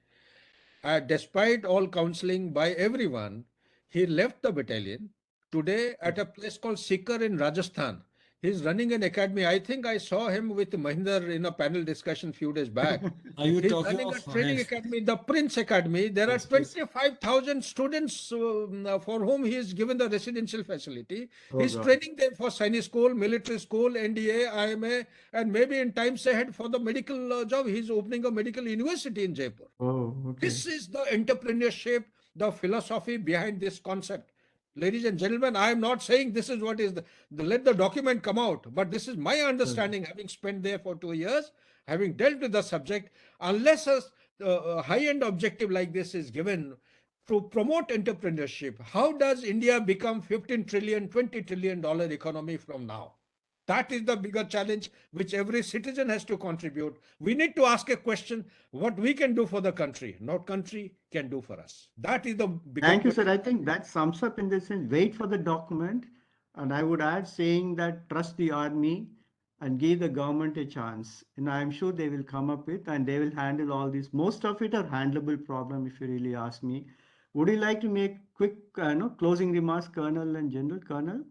despite all counseling by everyone, he left the battalion. Today, at a place called Sikar in Rajasthan, he's running an academy. I think I saw him with Mohinder in a panel discussion few days back. Are you He's talking running a of training yes, academy, the Prince Academy. There are yes, please? 25,000 students for whom he is given the residential facility. Oh He's God. training them for Sainik school, military school, NDA, IMA, and maybe in times ahead for the medical job. He's opening a medical university in Jaipur. Oh, okay. This is the entrepreneurship, the philosophy behind this concept. Ladies and gentlemen, I am not saying this is what is let the document come out, but this is my Sure. understanding, having spent there for 2 years, having dealt with the subject. Unless a high-end objective like this is given to promote entrepreneurship, how does India become 15 trillion, $20 trillion economy from now? That is the bigger challenge which every citizen has to contribute. We need to ask a question what we can do for the country, not country can do for us. That is the bigger Thank you, sir. question. I think that sums up in this sense. Wait for the document. And I would add saying that trust the army and give the government a chance. And I'm sure they will come up with and they will handle all this. Most of it are handleable problem if you really ask me. Would you like to make quick closing remarks, Colonel and General? Colonel?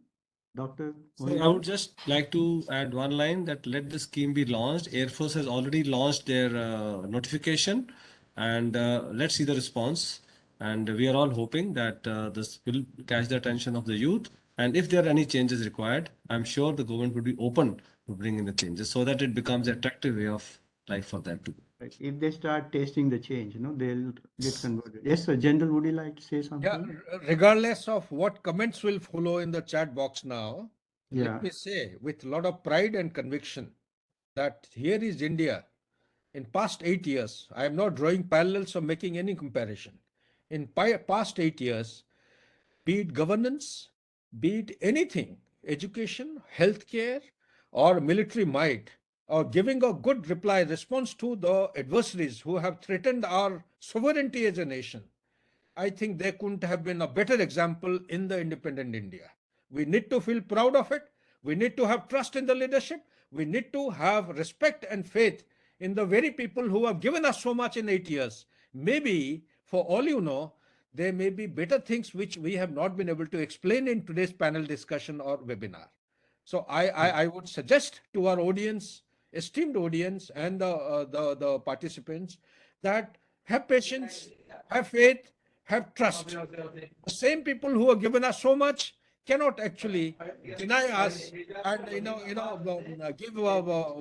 Dr. So I Mohinder? would just like to add one line that let the scheme be launched. Air Force has already launched their notification, and let's see the response. And we are all hoping that this will catch the attention of the youth. And if there are any changes required, I'm sure the government would be open to bring in the changes so that it becomes an attractive way of life for them too. Right. If they start tasting the change, they'll get converted. Yes, sir. General, would you like to say Yeah, something? regardless of what comments will follow in the chat box now, let Yeah. me say with a lot of pride and conviction that here is India. In past 8 years, I am not drawing parallels or making any comparison. In past 8 years, be it governance, be it anything, education, healthcare, or military might, giving a good response to the adversaries who have threatened our sovereignty as a nation. I think there couldn't have been a better example in the independent India. We need to feel proud of it. We need to have trust in the leadership. We need to have respect and faith in the very people who have given us so much in 8 years. Maybe, for all you know, there may be better things which we have not been able to explain in today's panel discussion or webinar. So I would suggest to our audience, esteemed audience, and the participants that have patience, have faith, have trust. The same people who have given us so much cannot actually deny us and give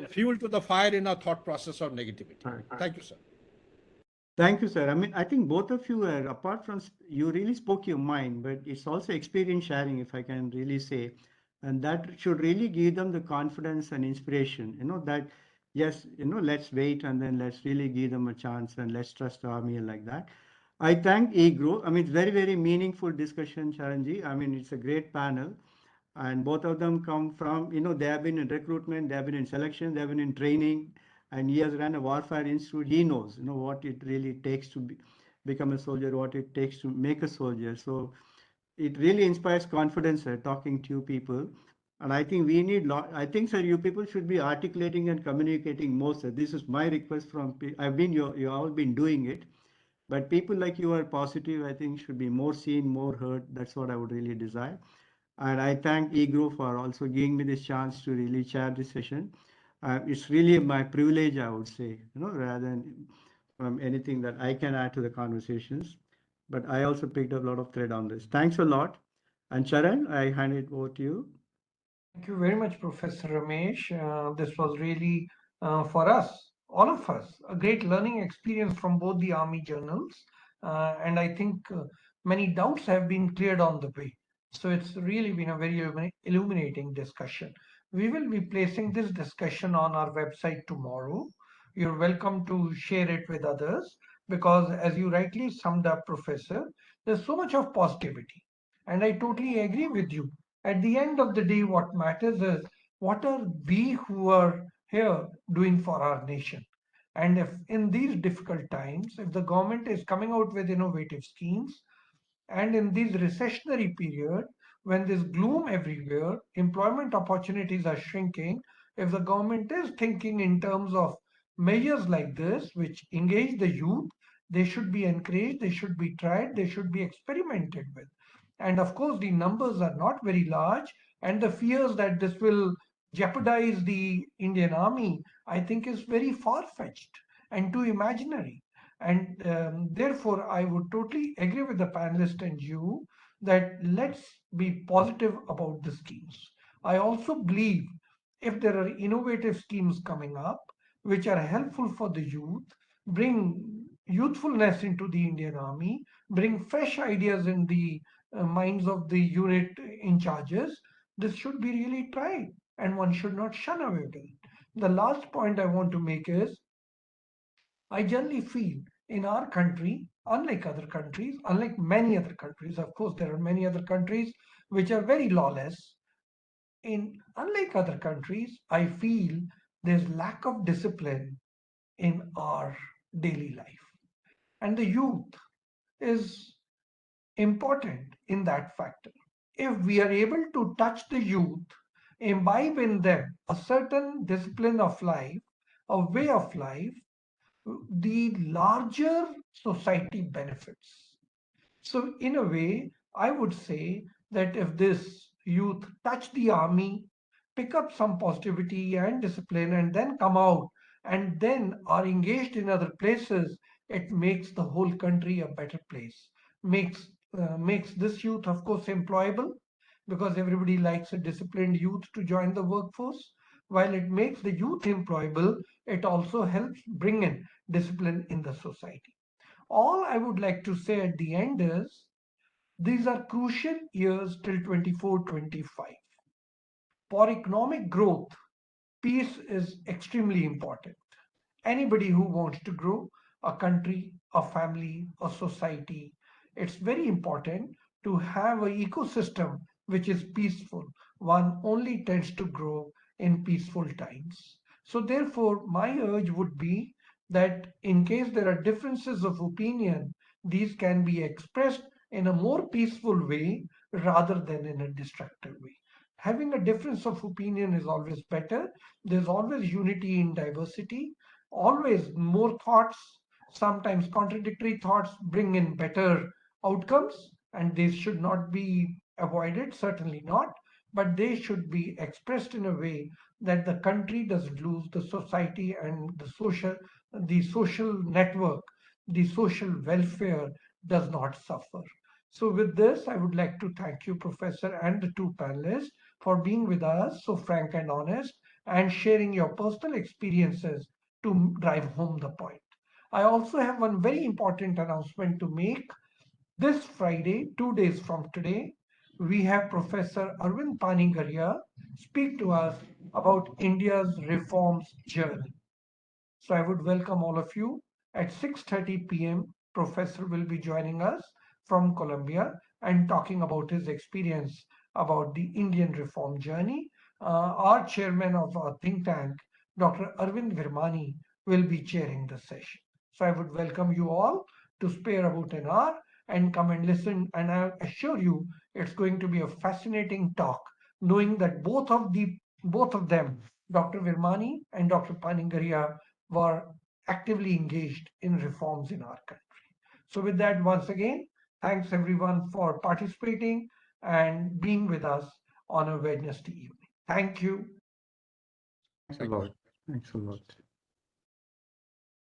fuel to the fire in our thought process of negativity. Thank you, sir. Thank you, sir. I mean, I think both of you are, apart from, you really spoke your mind, but it's also experience sharing, if I can really say. And that should really give them the confidence and inspiration, that, yes, let's wait and then let's really give them a chance and let's trust the army like that. I thank EGROW. I mean, it's very, very meaningful discussion, Charanji. I mean, it's a great panel. And both of them come from, they have been in recruitment, they have been in selection, they have been in training, and he has run a warfare institute. He knows, what it really takes to become a soldier, what it takes to make a soldier. So it really inspires confidence, sir, talking to you people. And I think we need I think, sir, you people should be articulating and communicating more, sir. This is my request from, I've been, you all been doing it. But people like you are positive, I think should be more seen, more heard. That's what I would really desire. And I thank EGROW for also giving me this chance to really chair this session. It's really my privilege, I would say, rather than anything that I can add to the conversations. But I also picked up a lot of thread on this. Thanks a lot. And Charan, I hand it over to you. Thank you very much, Professor Ramesh. This was really, for us, all of us, a great learning experience from both the Army journals. And I think many doubts have been cleared on the way. So it's really been a very illuminating discussion. We will be placing this discussion on our website tomorrow. You're welcome to share it with others because, as you rightly summed up, Professor, there's so much of positivity. And I totally agree with you. At the end of the day, what matters is what are we who are here doing for our nation? And if in these difficult times, if the government is coming out with innovative schemes, and in this recessionary period, when there's gloom everywhere, employment opportunities are shrinking, if the government is thinking in terms of measures like this, which engage the youth, they should be encouraged, they should be tried, they should be experimented with. And of course, the numbers are not very large, and the fears that this will jeopardize the Indian army, I think, is very far fetched and too imaginary. And therefore, I would totally agree with the panelist and you that let's be positive about the schemes. I also believe if there are innovative schemes coming up which are helpful for the youth, bring youthfulness into the Indian army, bring fresh ideas in the minds of the unit in charges, this should be really tried and one should not shun away with it. The last point I want to make is I generally feel in our country, unlike many other countries, of course, there are many other countries which are very lawless. Unlike other countries, I feel there's lack of discipline in our daily life. And the youth is important in that factor. If we are able to touch the youth, imbibe in them a certain discipline of life, a way of life, the larger society benefits. So, in a way, I would say that if this youth touch the army, pick up some positivity and discipline, and then come out and then are engaged in other places, it makes the whole country a better place. Makes this youth, of course, employable because everybody likes a disciplined youth to join the workforce. While it makes the youth employable, it also helps bring in discipline in the society. All I would like to say at the end is these are crucial years till 24-25. For economic growth, peace is extremely important. Anybody who wants to grow a country, a family, a society, it's very important to have an ecosystem which is peaceful. One only tends to grow in peaceful times. So therefore, my urge would be that in case there are differences of opinion, these can be expressed in a more peaceful way rather than in a destructive way. Having a difference of opinion is always better. There's always unity in diversity, always more thoughts, sometimes contradictory thoughts bring in better outcomes, and they should not be avoided, certainly not, but they should be expressed in a way that the country doesn't lose, the society and the social network, the social welfare does not suffer. So with this, I would like to thank you, Professor, and the two panelists for being with us, so frank and honest, and sharing your personal experiences to drive home the point. I also have one very important announcement to make. This Friday, 2 days from today, we have Professor Arvind Panigaria speak to us about India's reforms journey. So I would welcome all of you. At 6:30 p.m., Professor will be joining us from Colombia and talking about his experience about the Indian reform journey. Our chairman of our think tank, Dr. Arvind Virmani, will be chairing the session. So I would welcome you all to spare about an hour and come and listen. And I assure you, it's going to be a fascinating talk, knowing that both of them, Dr. Virmani and Dr. Paningaria, were actively engaged in reforms in our country. So with that, once again, thanks everyone for participating and being with us on a Wednesday evening. Thank you. Thanks a lot. Thanks a lot.